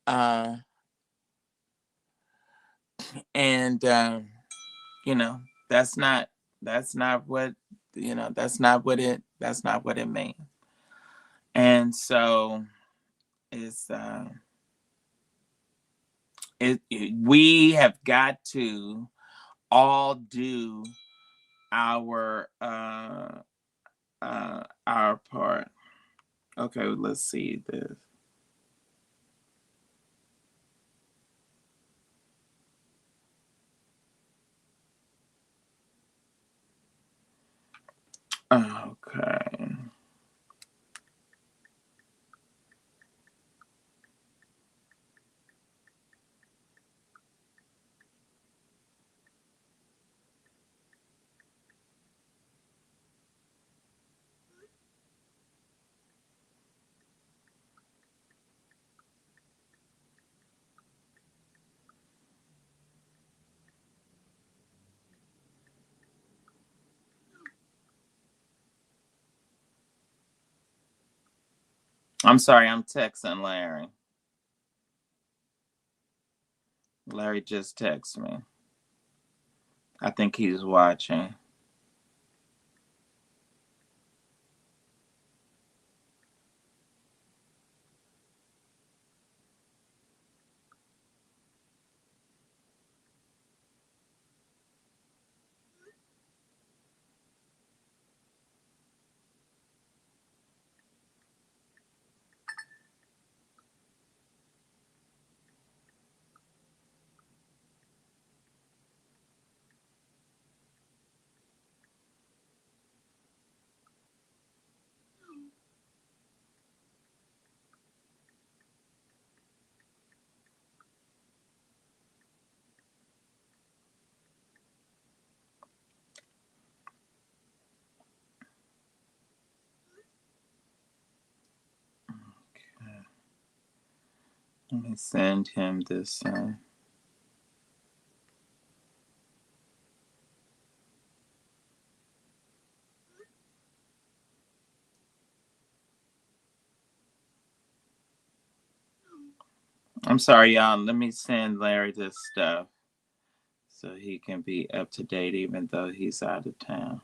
Uh, and you know, that's not that's not what that's not what it means. And so it's we have got to all do our part. Okay, let's see this. Okay. I'm sorry, I'm texting Larry. Larry just texted me. I think he's watching. Let me send him this. I'm sorry, y'all. Let me send Larry this stuff so he can be up to date, even though he's out of town.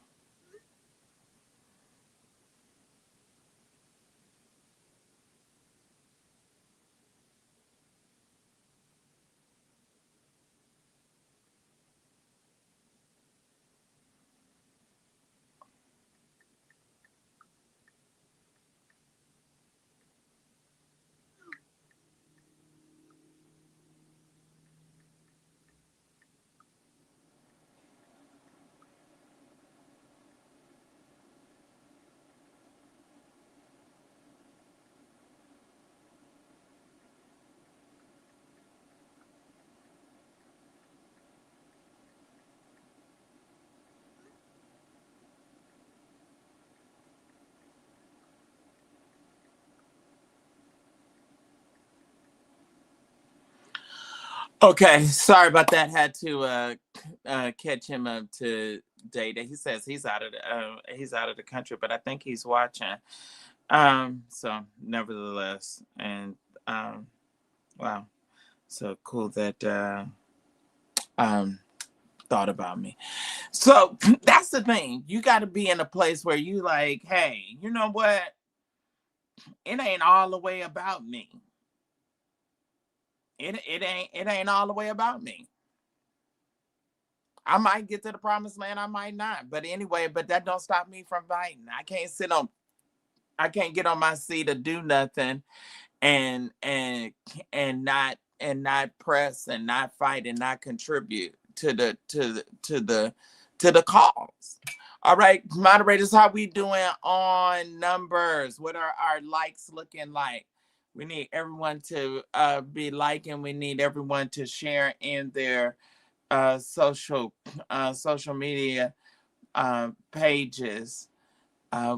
Okay, sorry about that. Had to catch him up to date. He says he's out of the country, but I think he's watching. So nevertheless, and wow, so cool that um thought about me. So that's the thing. You got to be in a place where you like, hey, you know what? It ain't all the way about me. It ain't all the way about me. I might get to the promised land, I might not. But anyway, but that don't stop me from fighting. I can't get on my seat to do nothing and not press and not fight and not contribute to the cause. All right, moderators, how we doing on numbers? What are our likes looking like? We need everyone to be liking. We need everyone to share in their social media pages.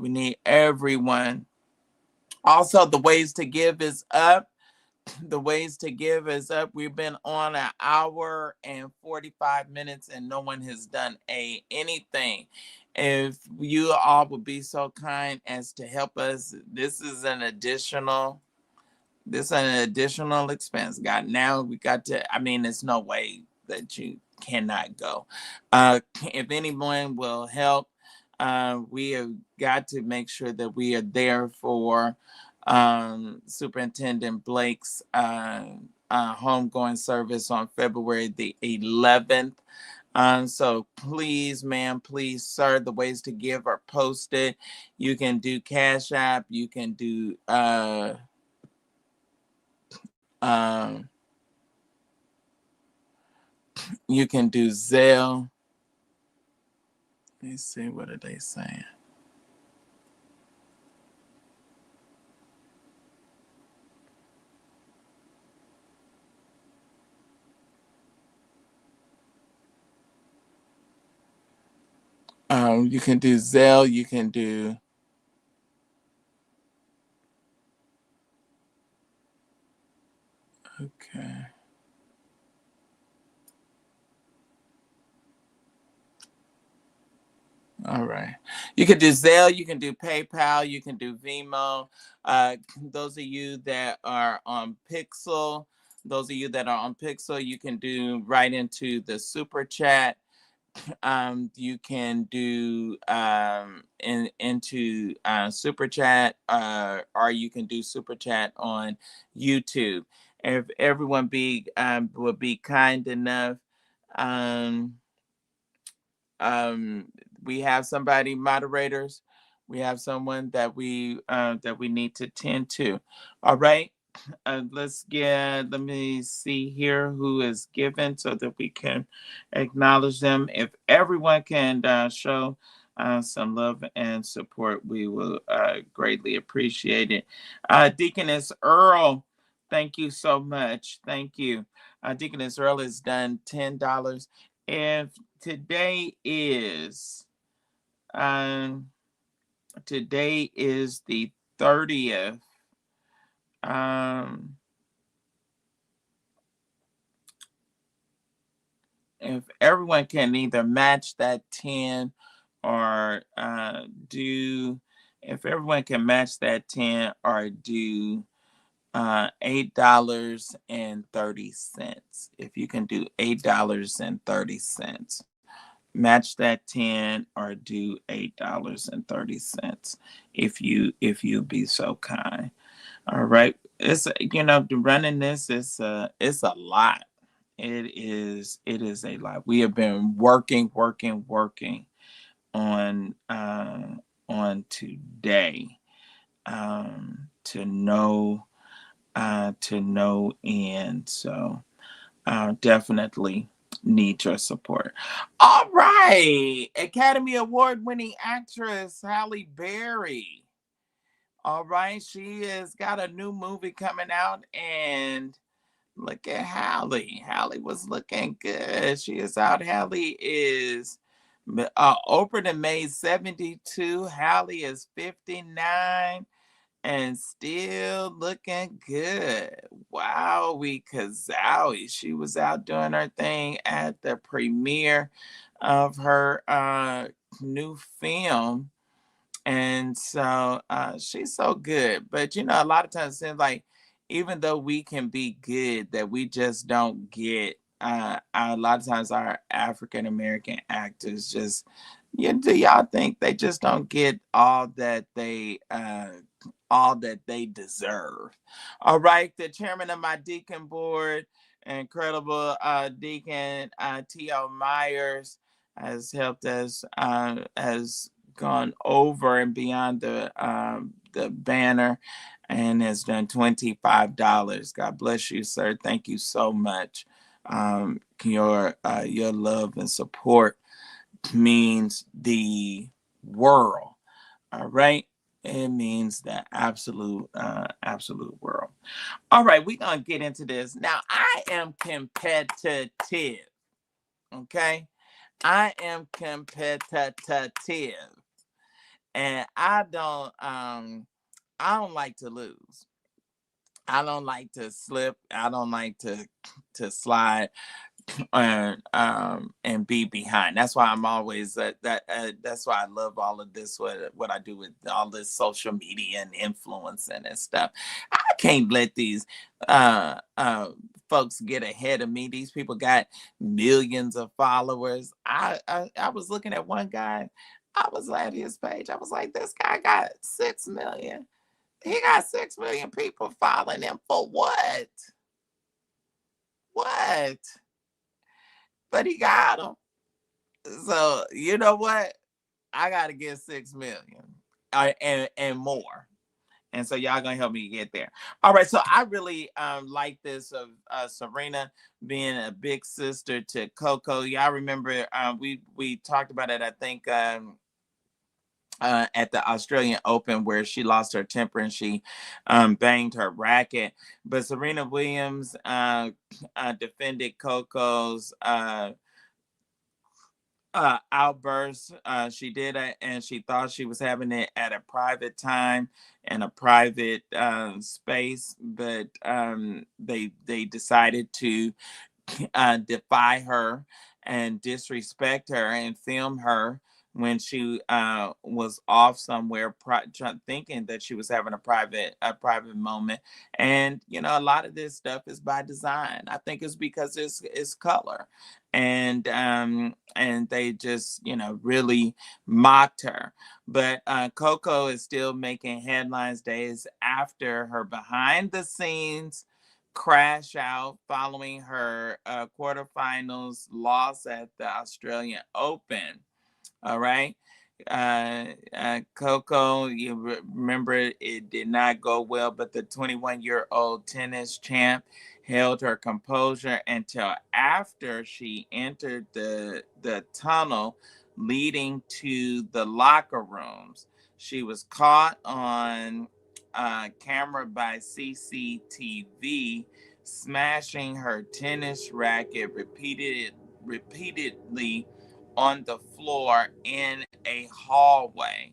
We need everyone. Also, the ways to give is up. The ways to give is up. We've been on an hour and 45 minutes and no one has done anything. If you all would be so kind as to help us, this is an additional expense. God, now we got to, I mean, there's no way that you cannot go. If anyone will help, we have got to make sure that we are there for Superintendent Blake's homegoing service on February the 11th. So please, ma'am, please, sir, the ways to give are posted. You can do Cash App, you can do um, you can do Zelle. Let's see, what are they saying? You can do Zelle, you can do okay. All right. You can do Zelle, you can do PayPal, you can do Venmo. Those of you that are on Pixel, you can do right into the super chat. You can do into super chat, or you can do super chat on YouTube. If everyone would be kind enough, um, um, we have somebody moderators. We have someone that we need to tend to. All right. Let me see here who is given so that we can acknowledge them. If everyone can show some love and support, we will greatly appreciate it. Deaconess Earl, thank you so much. Thank you. Deaconess Earl has done $10. If today is um, today is the 30th. If everyone can either match that 10 or if everyone can match that 10 or do $8.30. If you can do $8.30, match that 10 or do $8.30 if you be so kind. All right. It's running this is it's a lot. It is a lot. We have been working on today to no end. So definitely need your support. All right. Academy Award winning actress Halle Berry. All right. She has got a new movie coming out, and look at Halle. Halle was looking good. She is out. Halle is Oprah done made 72. Halle is 59 and still looking good. Wow, we Kazowie. She was out doing her thing at the premiere of her new film. And so she's so good. But a lot of times it seems like even though we can be good, that we just don't get a lot of times our African American actors just do y'all think they just don't get all that they deserve. All right, the chairman of my deacon board, incredible Deacon T.O. Myers, has helped us, has gone over and beyond the banner and has done $25. God bless you, sir. Thank you so much. Your love and support means the world. All right. It means the absolute world. All right, we're gonna get into this. Now, I am competitive. Okay. I am competitive. And I don't like to lose. I don't like to slip. I don't like to slide and be behind. That's why I'm always that's why I love all of this, what I do with all this social media and influencing and stuff. I can't let these folks get ahead of me. These people got millions of followers. I was looking at one guy. I was at his page. I was like, this guy got 6 million. He got 6 million people following him for what? What? But he got them. So you know what? I gotta get 6 million and more. And so y'all gonna help me get there. All right. So I really like this of Serena being a big sister to Coco. Y'all remember we talked about it, I think, at the Australian Open, where she lost her temper and she banged her racket. But Serena Williams defended Coco's outburst. She did it, and she thought she was having it at a private time and a private space, but they decided to defy her and disrespect her and film her when she was off somewhere, thinking that she was having a private moment. And a lot of this stuff is by design. I think it's because it's color, and they just really mocked her. But Coco is still making headlines days after her behind the scenes crash out following her quarterfinals loss at the Australian Open. All right. Coco, you remember it did not go well, but the 21-year-old tennis champ held her composure until after she entered the tunnel leading to the locker rooms. She was caught on camera by CCTV smashing her tennis racket repeatedly on the floor in a hallway.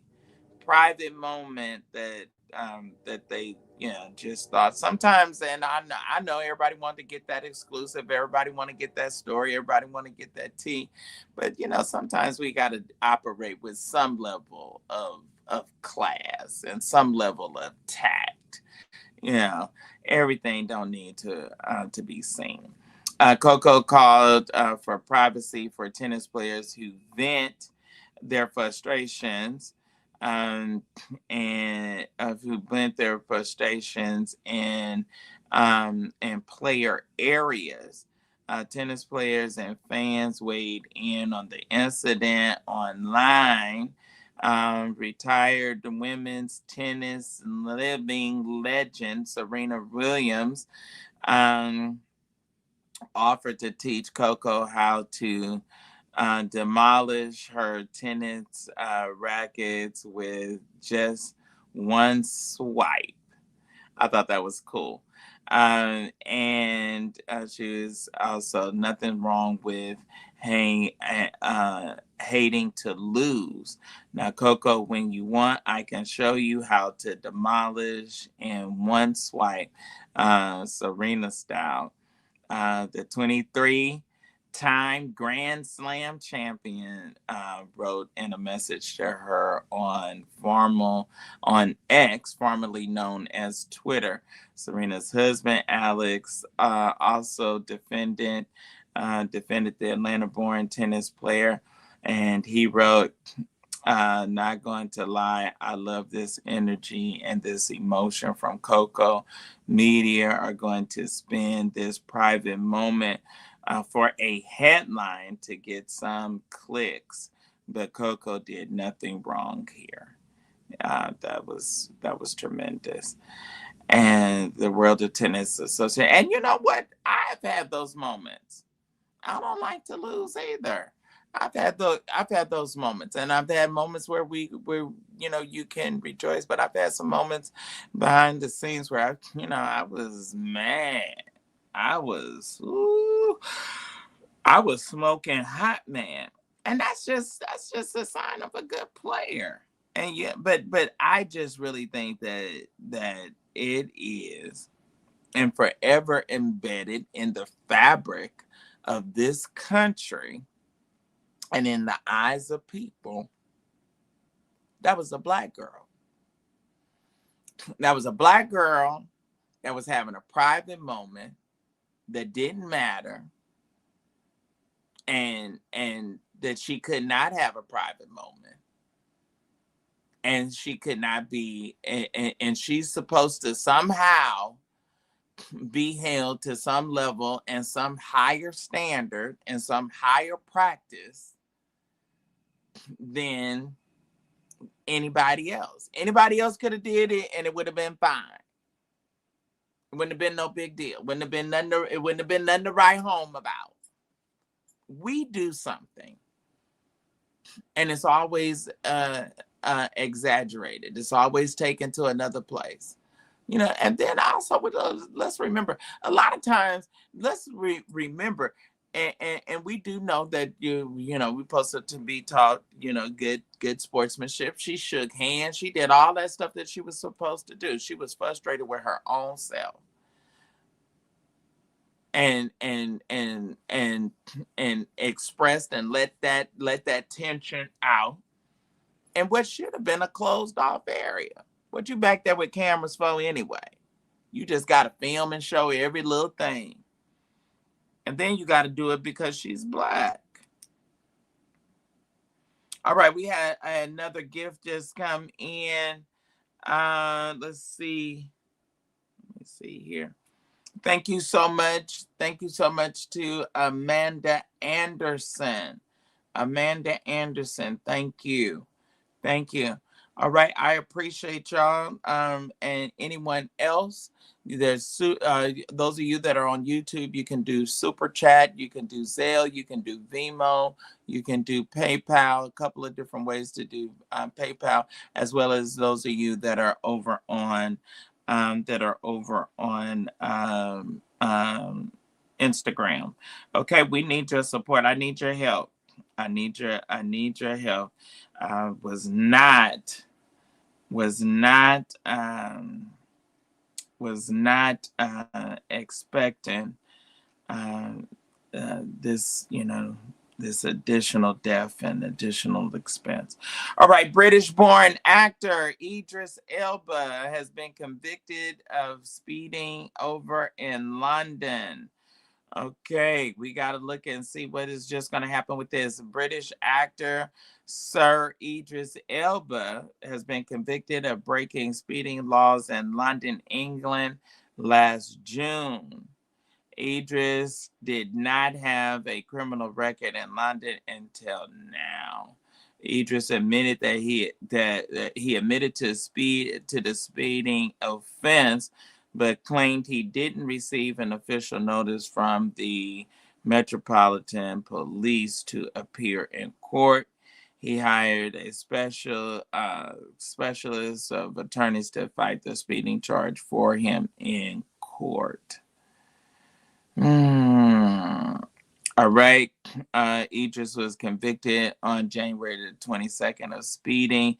Private moment that they just thought sometimes. And I know everybody wanted to get that exclusive, everybody want to get that story, everybody want to get that tea, but sometimes we got to operate with some level of class and some level of tact. You know, everything don't need to be seen. Coco called for privacy for tennis players who vent their frustrations, um, and who vent their frustrations in player areas. Tennis players and fans weighed in on the incident online. Retired women's tennis living legend Serena Williams um, offered to teach Coco how to demolish her tennis rackets with just one swipe. I thought that was cool. And she was also nothing wrong with hang, hating to lose. Now, Coco, when you want, I can show you how to demolish in one swipe, Serena style. The 23-time Grand Slam champion wrote in a message to her on X, formerly known as Twitter. Serena's husband Alex also defended the Atlanta-born tennis player, and he wrote, not going to lie, I love this energy and this emotion from Coco. Media are going to spend this private moment for a headline to get some clicks, but Coco did nothing wrong here. That was tremendous. And the World of Tennis Association. And you know what? I've had those moments. I don't like to lose either. I've had those moments, and I've had moments where you can rejoice, but I've had some moments behind the scenes where I was mad. I was ooh, I was smoking hot, man, and that's just a sign of a good player. And yeah, but I just really think that it is and forever embedded in the fabric of this country and in the eyes of people. That was a black girl. That was a black girl that was having a private moment that didn't matter, and that she could not have a private moment, and she could not be, and she's supposed to somehow be held to some level and some higher standard and some higher practice than anybody else. Anybody else could have did it and it would have been fine. It wouldn't have been no big deal. It wouldn't have been nothing to write home about. We do something, and it's always exaggerated. It's always taken to another place. And then also let's remember a lot of times. Let's remember, and we do know that we're supposed to be taught good sportsmanship. She shook hands. She did all that stuff that she was supposed to do. She was frustrated with her own self, and expressed and let that tension out in what should have been a closed off area. What you back there with cameras for anyway? You just got to film and show every little thing. And then you got to do it because she's black. All right, we had another gift just come in. Let's see. Let me see here. Thank you so much. Thank you so much to Amanda Anderson. Amanda Anderson, thank you. Thank you. All right, I appreciate y'all. And anyone else, those of you that are on YouTube, you can do Super Chat, you can do Zelle, you can do Vimo, you can do PayPal. A couple of different ways to do PayPal, as well as those of you that are over on Instagram. Okay, we need your support. I need your help. I need your help. Was not expecting this this additional death and additional expense. All right, British-born actor Idris Elba has been convicted of speeding over in London. Okay, we got to look and see what is just going to happen with this. British actor Sir Idris Elba has been convicted of breaking speeding laws in London, England last June. Idris did not have a criminal record in London until now. Idris admitted that he admitted to the speeding offense, but claimed he didn't receive an official notice from the Metropolitan Police to appear in court. He hired a specialist of attorneys to fight the speeding charge for him in court. All right. Idris was convicted on January the 22nd of speeding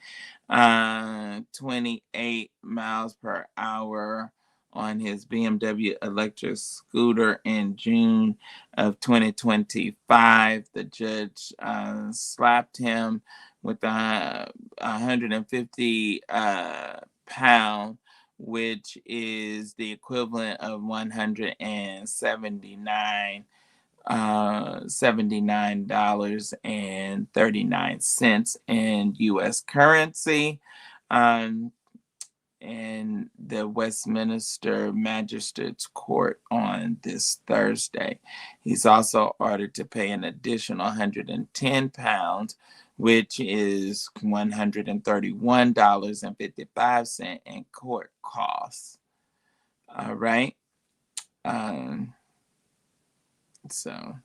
28 miles per hour on his BMW electric scooter in June of 2025. The judge slapped him with a 150 pound, which is the equivalent of $79.39 in U.S. currency. In the Westminster Magistrates Court on this Thursday. He's also ordered to pay an additional £110, which is $131.55 in court costs. All right. So,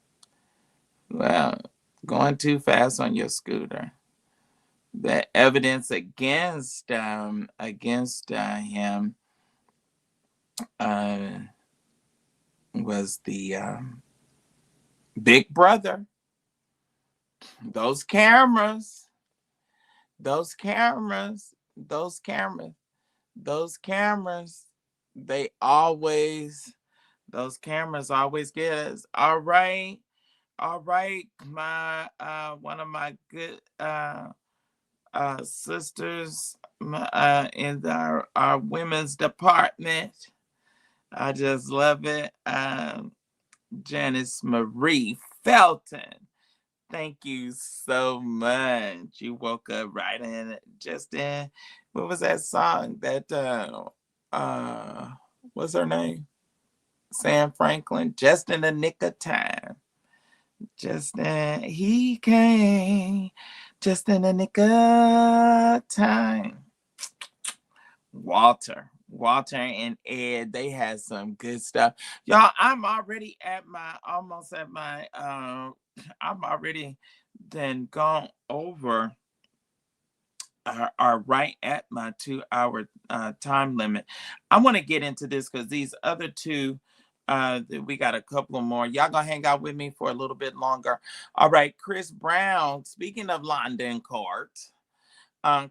well, going too fast on your scooter. The evidence against him was the Big Brother. Those cameras always get us. All right, my one of my good sisters in our women's department. I just love it. Janice Marie Felton. Thank you so much. You woke up right in just in. What was that song that what's her name? Sam Franklin. Just in the nick of time. He came just in the nick of time. Walter and Ed, they had some good stuff. Y'all, I'm already then gone over are right at my 2-hour time limit. I want to get into this because these other two, we got a couple more. Y'all gonna hang out with me for a little bit longer. All right, Chris Brown, speaking of London court,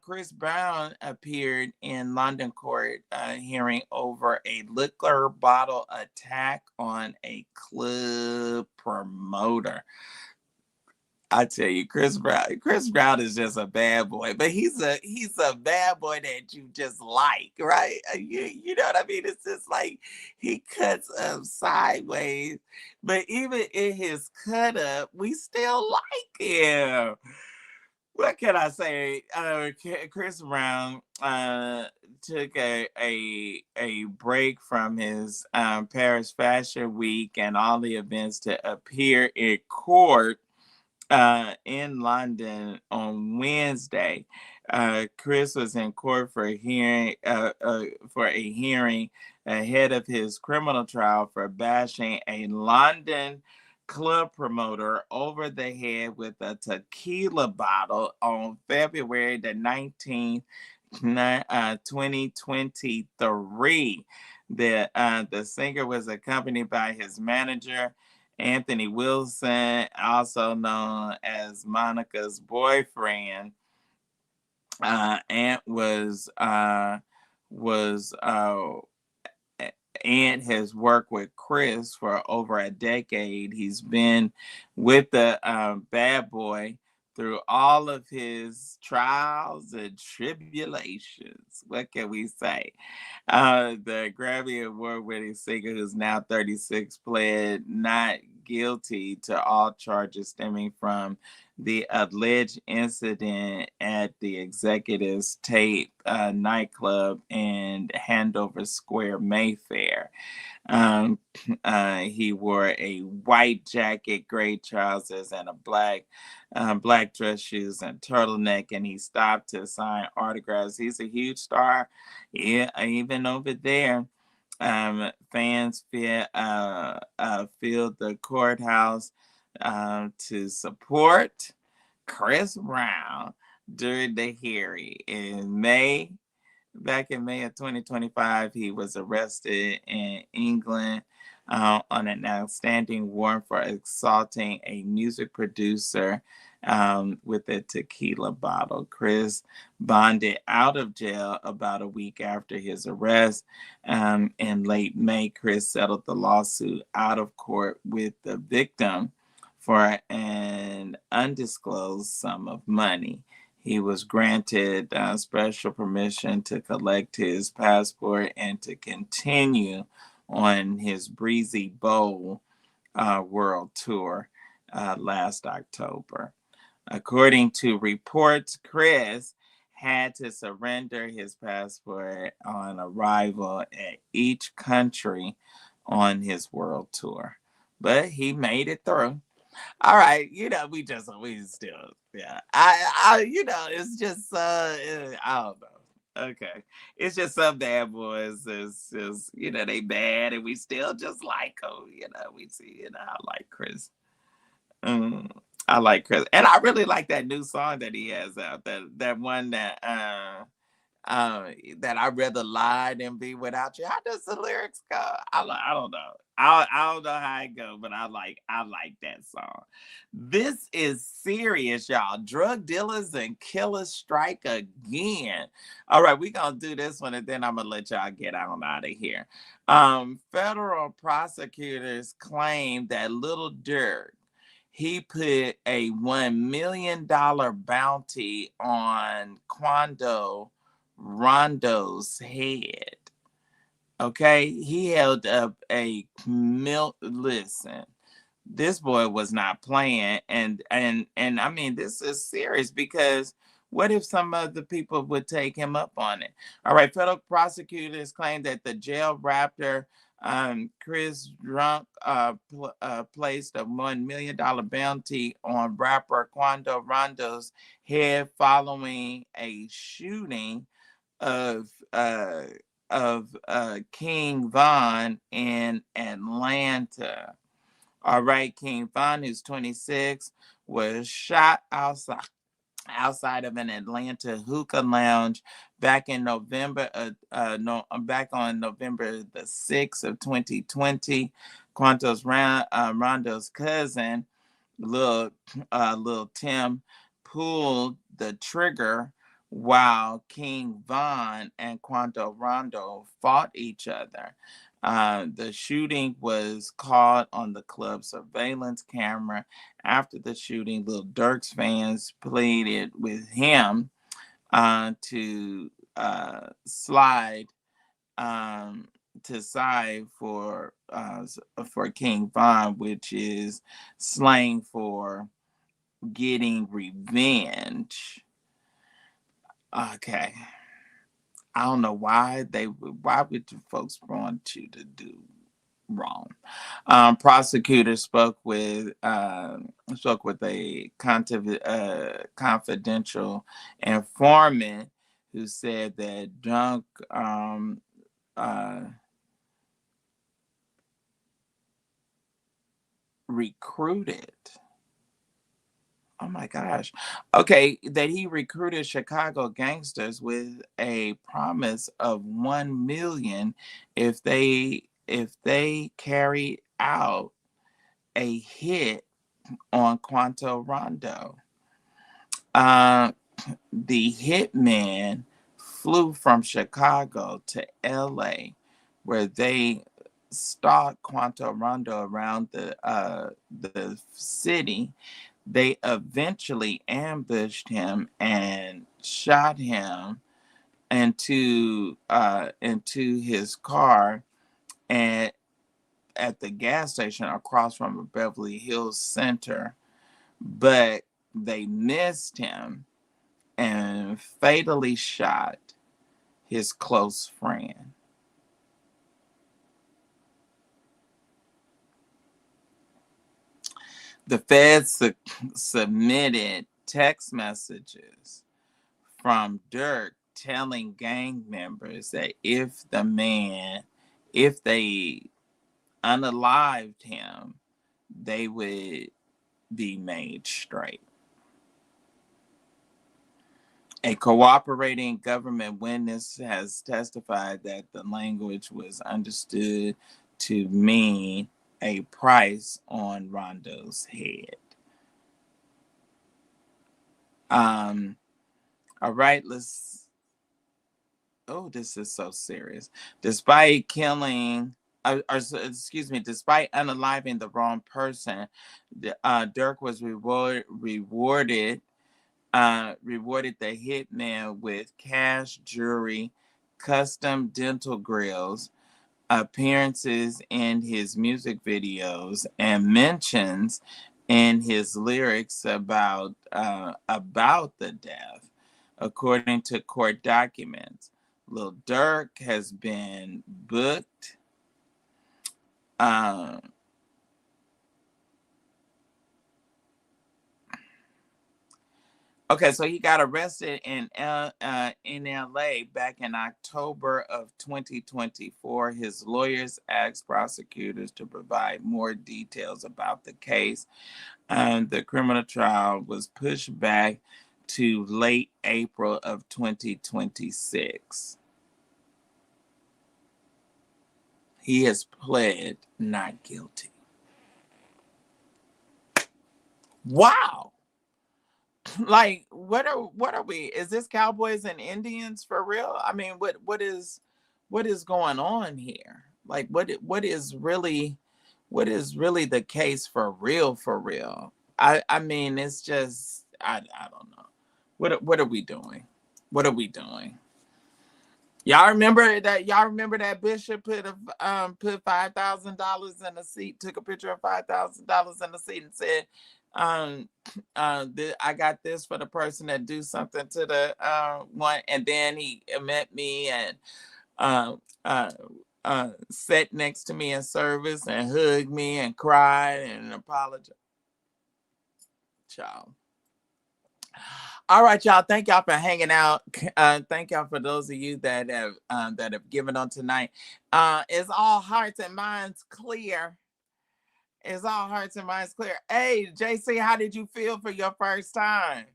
Chris Brown appeared in London court hearing over a liquor bottle attack on a club promoter. I tell you, Chris Brown is just a bad boy, but he's a bad boy that you just like, right? You know what I mean? It's just like he cuts up sideways, but even in his cut up, we still like him. What can I say? Chris Brown took a break from his Paris Fashion Week and all the events to appear in court in London on Wednesday. Chris was in court for a hearing ahead of his criminal trial for bashing a London club promoter over the head with a tequila bottle on February the 19th, 2023. The singer was accompanied by his manager, Anthony Wilson, also known as Monica's boyfriend. Ant was Ant has worked with Chris for over a decade. He's been with the bad boy through all of his trials and tribulations. What can we say? The Grammy Award winning singer, who's now 36, pled not guilty to all charges stemming from the alleged incident at the Executives Tape nightclub in Hanover Square, Mayfair. Um, he wore a white jacket, gray trousers, and a black dress shoes and turtleneck, and he stopped to sign autographs. He's a huge star, yeah, even over there. Fans filled the courthouse to support Chris Brown during the hearing in May. Back in May of 2025, he was arrested in England on an outstanding warrant for assaulting a music producer with a tequila bottle. Chris bonded out of jail about a week after his arrest. In late May, Chris settled the lawsuit out of court with the victim for an undisclosed sum of money. He was granted special permission to collect his passport and to continue on his Breezy Bowl world tour last October. According to reports, Chris had to surrender his passport on arrival at each country on his world tour, but he made it through. All right, we still, yeah. It's just I don't know. Okay. It's just some bad boys is they bad and we still just like them, we see, I like Chris. Mm, I like Chris. And I really like that new song that he has out. That one that I'd rather lie than be without you. How does the lyrics go? I don't know. I don't know how it go, but I like that song. This is serious, y'all. Drug dealers and killers strike again. All right, we gonna do this one, and then I'm gonna let y'all get on out of here. Federal prosecutors claim that Little Dirk, he put a $1 million bounty on Quando Rondo's head. Okay, he held up a milk. Listen, this boy was not playing, and I mean, this is serious because what if some other people would take him up on it? All right, federal prosecutors claim that the jail raptor Chris Drunk placed a $1 million bounty on rapper Quando Rondo's head following a shooting of King Von in Atlanta. All right, King Von, who's 26, was shot outside of an Atlanta hookah lounge back in November. Back on November the 6th of 2020. Rondo's cousin, little Tim, pulled the trigger while King Von and Quanto Rondo fought each other. The shooting was caught on the club surveillance camera. After the shooting, Lil Durk's fans pleaded with him to slide to side for King Von, which is slang for getting revenge. Okay. I don't know why would you folks want you to do wrong. Prosecutors spoke with a confidential informant who said that Drunk recruited. Oh my gosh. Okay, that he recruited Chicago gangsters with a promise of 1 million if they carried out a hit on Quanto Rondo. The hitman flew from Chicago to LA where they stalk Quinto Rondo around the city, they eventually ambushed him and shot him into his car and at the gas station across from a Beverly Hills Center, but they missed him and fatally shot his close friend. The feds submitted text messages from Dirk telling gang members that if they unalived him, they would be made straight. A cooperating government witness has testified that the language was understood to mean a price on Rondo's head. All right, let's. Oh, this is so serious. Despite killing, excuse me, despite unaliving the wrong person, Dirk was rewarded the hitman with cash, jewelry, custom dental grills, appearances in his music videos, and mentions in his lyrics about the death, according to court documents. Lil Durk has been booked. Okay, so he got arrested in LA back in October of 2024. His lawyers asked prosecutors to provide more details about the case. The criminal trial was pushed back to late April of 2026. He has pled not guilty. Wow. Like what are we? Is this Cowboys and Indians for real? I mean, what is going on here? Like what is really the case for real for real? I mean, it's just I don't know. What are we doing? What are we doing? Y'all remember that? Y'all remember that Bishop put $5,000 in a seat, took a picture of $5,000 in the seat, and said, "I got this for the person that do something to the one." And then he met me and sat next to me in service and hugged me and cried and apologized. Child. All right, y'all. Thank y'all for hanging out. Thank y'all for those of you that have given on tonight. Is all hearts and minds clear? Is all hearts and minds clear? Hey, JC, how did you feel for your first time?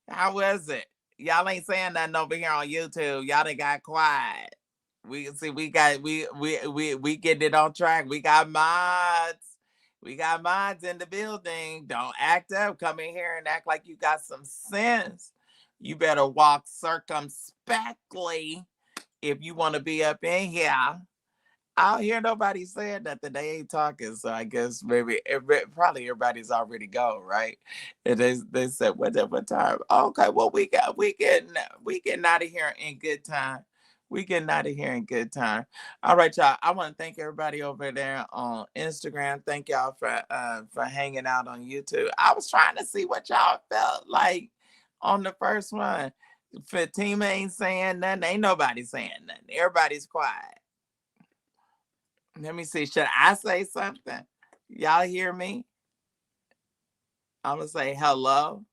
How was it? Y'all ain't saying nothing over here on YouTube. Y'all done got quiet. We see we getting it on track. We got mods. We got mods in the building. Don't act up. Come in here and act like you got some sense. You better walk circumspectly if you want to be up in here. I don't hear nobody saying nothing. They ain't talking, so I guess maybe probably everybody's already gone, right? And they said what time? Okay, well we getting out of here in good time. We getting out of here in good time. All right, y'all. I want to thank everybody over there on Instagram. Thank y'all for hanging out on YouTube. I was trying to see what y'all felt like on the first one. Fatima ain't saying nothing. Ain't nobody saying nothing. Everybody's quiet. Let me see. Should I say something? Y'all hear me? I'm going to say hello.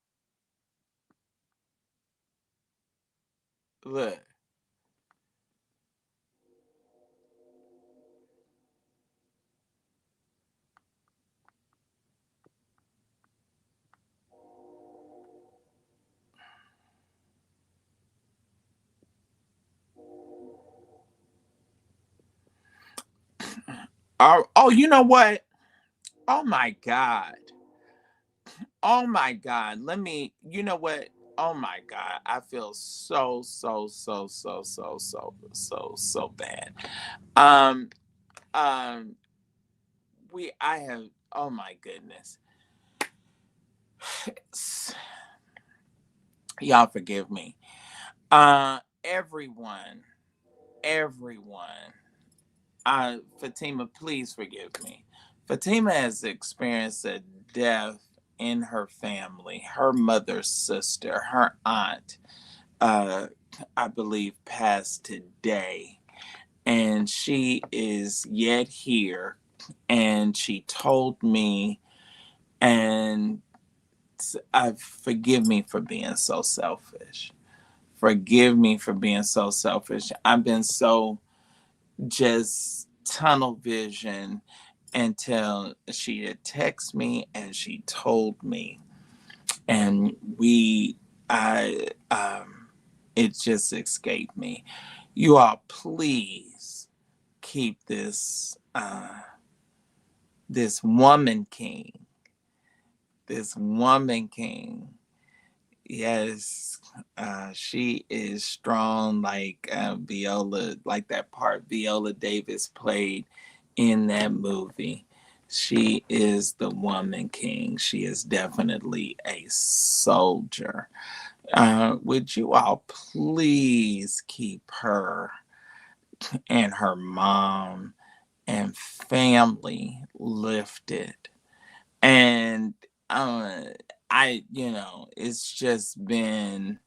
Look. Oh, you know what? Oh my God. Oh my God. You know what? Oh my God. I feel so bad. Um, I have, oh my goodness. Y'all forgive me. Everyone, everyone. Fatima, please forgive me. Fatima has experienced a death in her family. Her mother's sister, her aunt, uh, I believe, passed today. And she is yet here. And she told me, and forgive me for being so selfish. Forgive me for being so selfish. I've been so just tunnel vision until she had texted me and she told me, and I it just escaped me. You all, please keep this woman king, this woman king. Yes, she is strong like Viola, like that part Viola Davis played in that movie. She is the woman king. She is definitely a soldier. Would you all please keep her and her mom and family lifted? And uh, it's just been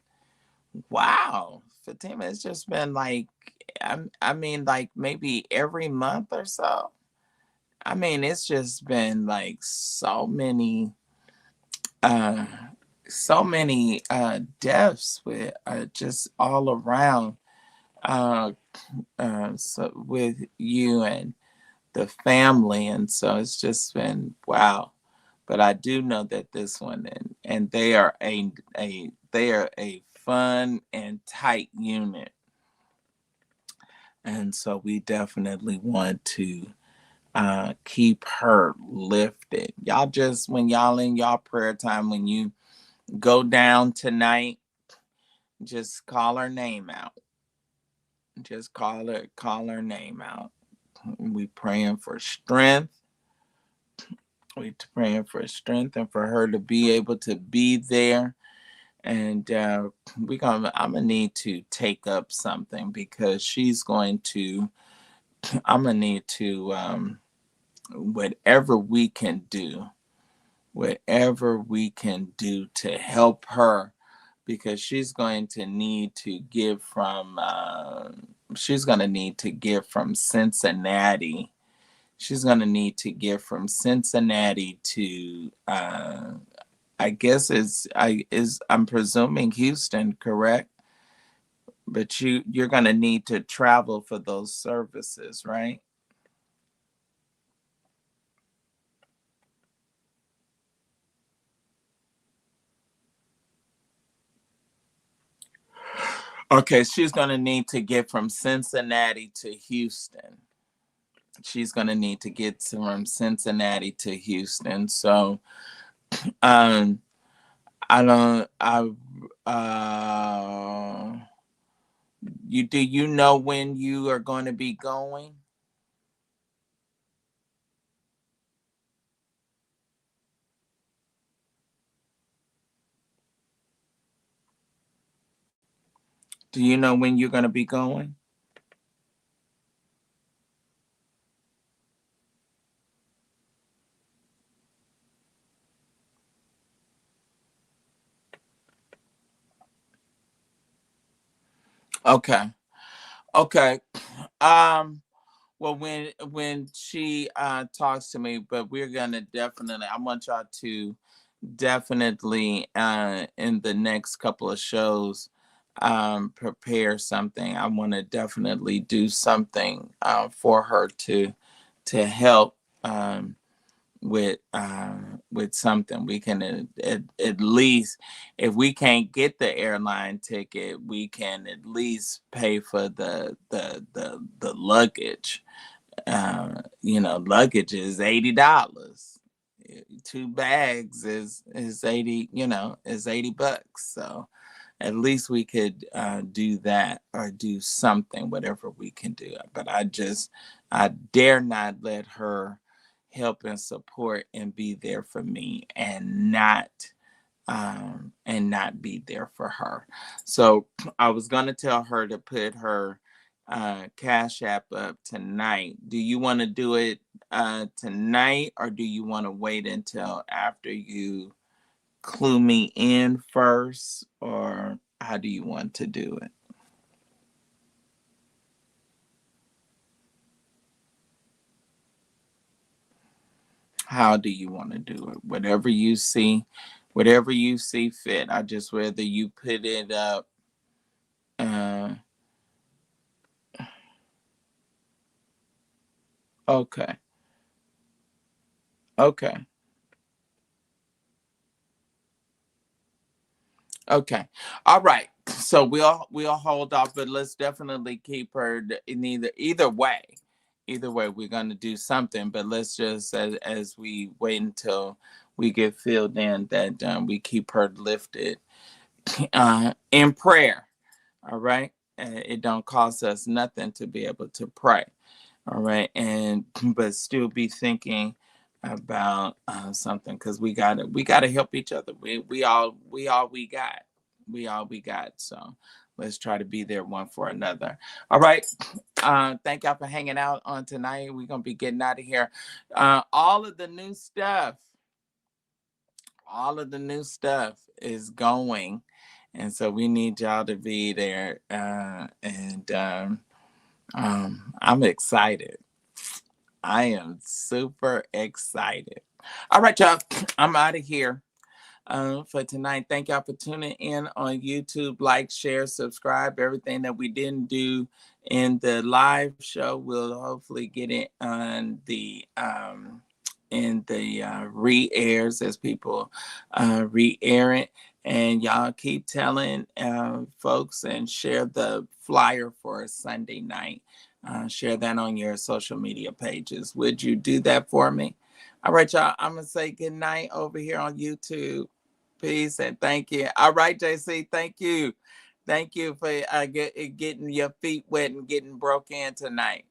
wow, Fatima. It's just been like, I mean, like maybe every month or so. I mean, it's just been like uh, so many deaths with just all around. Uh, so with you and the family, and so it's just been wow. But I do know that this one, and they are a fun and tight unit, and so we definitely want to keep her lifted. Y'all just when y'all in y'all prayer time, when you go down tonight, just call her name out. Just call her name out. We praying for strength. We praying for strength and for her to be able to be there. And I'm gonna need to take up something because she's going to. I'm gonna need to whatever we can do, whatever we can do to help her, because she's going to need to give from. She's gonna need to give from Cincinnati. She's gonna need to give from Cincinnati to I guess I'm presuming Houston, correct? But you're gonna need to travel for those services, right? Okay, she's gonna need to get from Cincinnati to Houston. She's gonna need to get from Cincinnati to Houston. So um I don't do you know when you are going to be going? Do you know when you're gonna be going? Okay. Okay. Um well, when she talks to me, but we're gonna definitely. I want y'all to definitely in the next couple of shows prepare something. I want to definitely do something for her to help with something. We can at least, if we can't get the airline ticket, we can at least pay for the luggage. Luggage is $80. Two bags is 80. Is $80. So at least we could do that or do something, whatever we can do. But I dare not let her help and support and be there for me and not be there for her. So I was going to tell her to put her Cash App up tonight. Do you want to do it tonight, or do you want to wait until after you clue me in first, or how do you want to do it? How do you want to do it? Whatever you see fit. I just rather you put it up. Uh, okay, okay, okay. All right. So we'll hold off, but let's definitely keep her in either way we're gonna do something. But let's just as we wait until we get filled in that we keep her lifted in prayer. All right. It don't cost us nothing to be able to pray. All right. And but still be thinking about something, because we gotta help each other. We got. We all we got. So let's try to be there one for another. All right. Thank y'all for hanging out on tonight. We're gonna be getting out of here. All of the new stuff, all of the new stuff is going, and so we need y'all to be there. And I'm excited. I am super excited. All right, y'all. I'm out of here for tonight. Thank y'all for tuning in on YouTube. Like, share, subscribe. Everything that we didn't do in the live show, we'll hopefully get it on the in the re-airs as people re-air it. And y'all keep telling folks and share the flyer for Sunday night. Share that on your social media pages. Would you do that for me? All right, y'all. I'm going to say good night over here on YouTube. Peace and thank you. All right, JC. Thank you. Thank you for getting your feet wet and getting broke in tonight.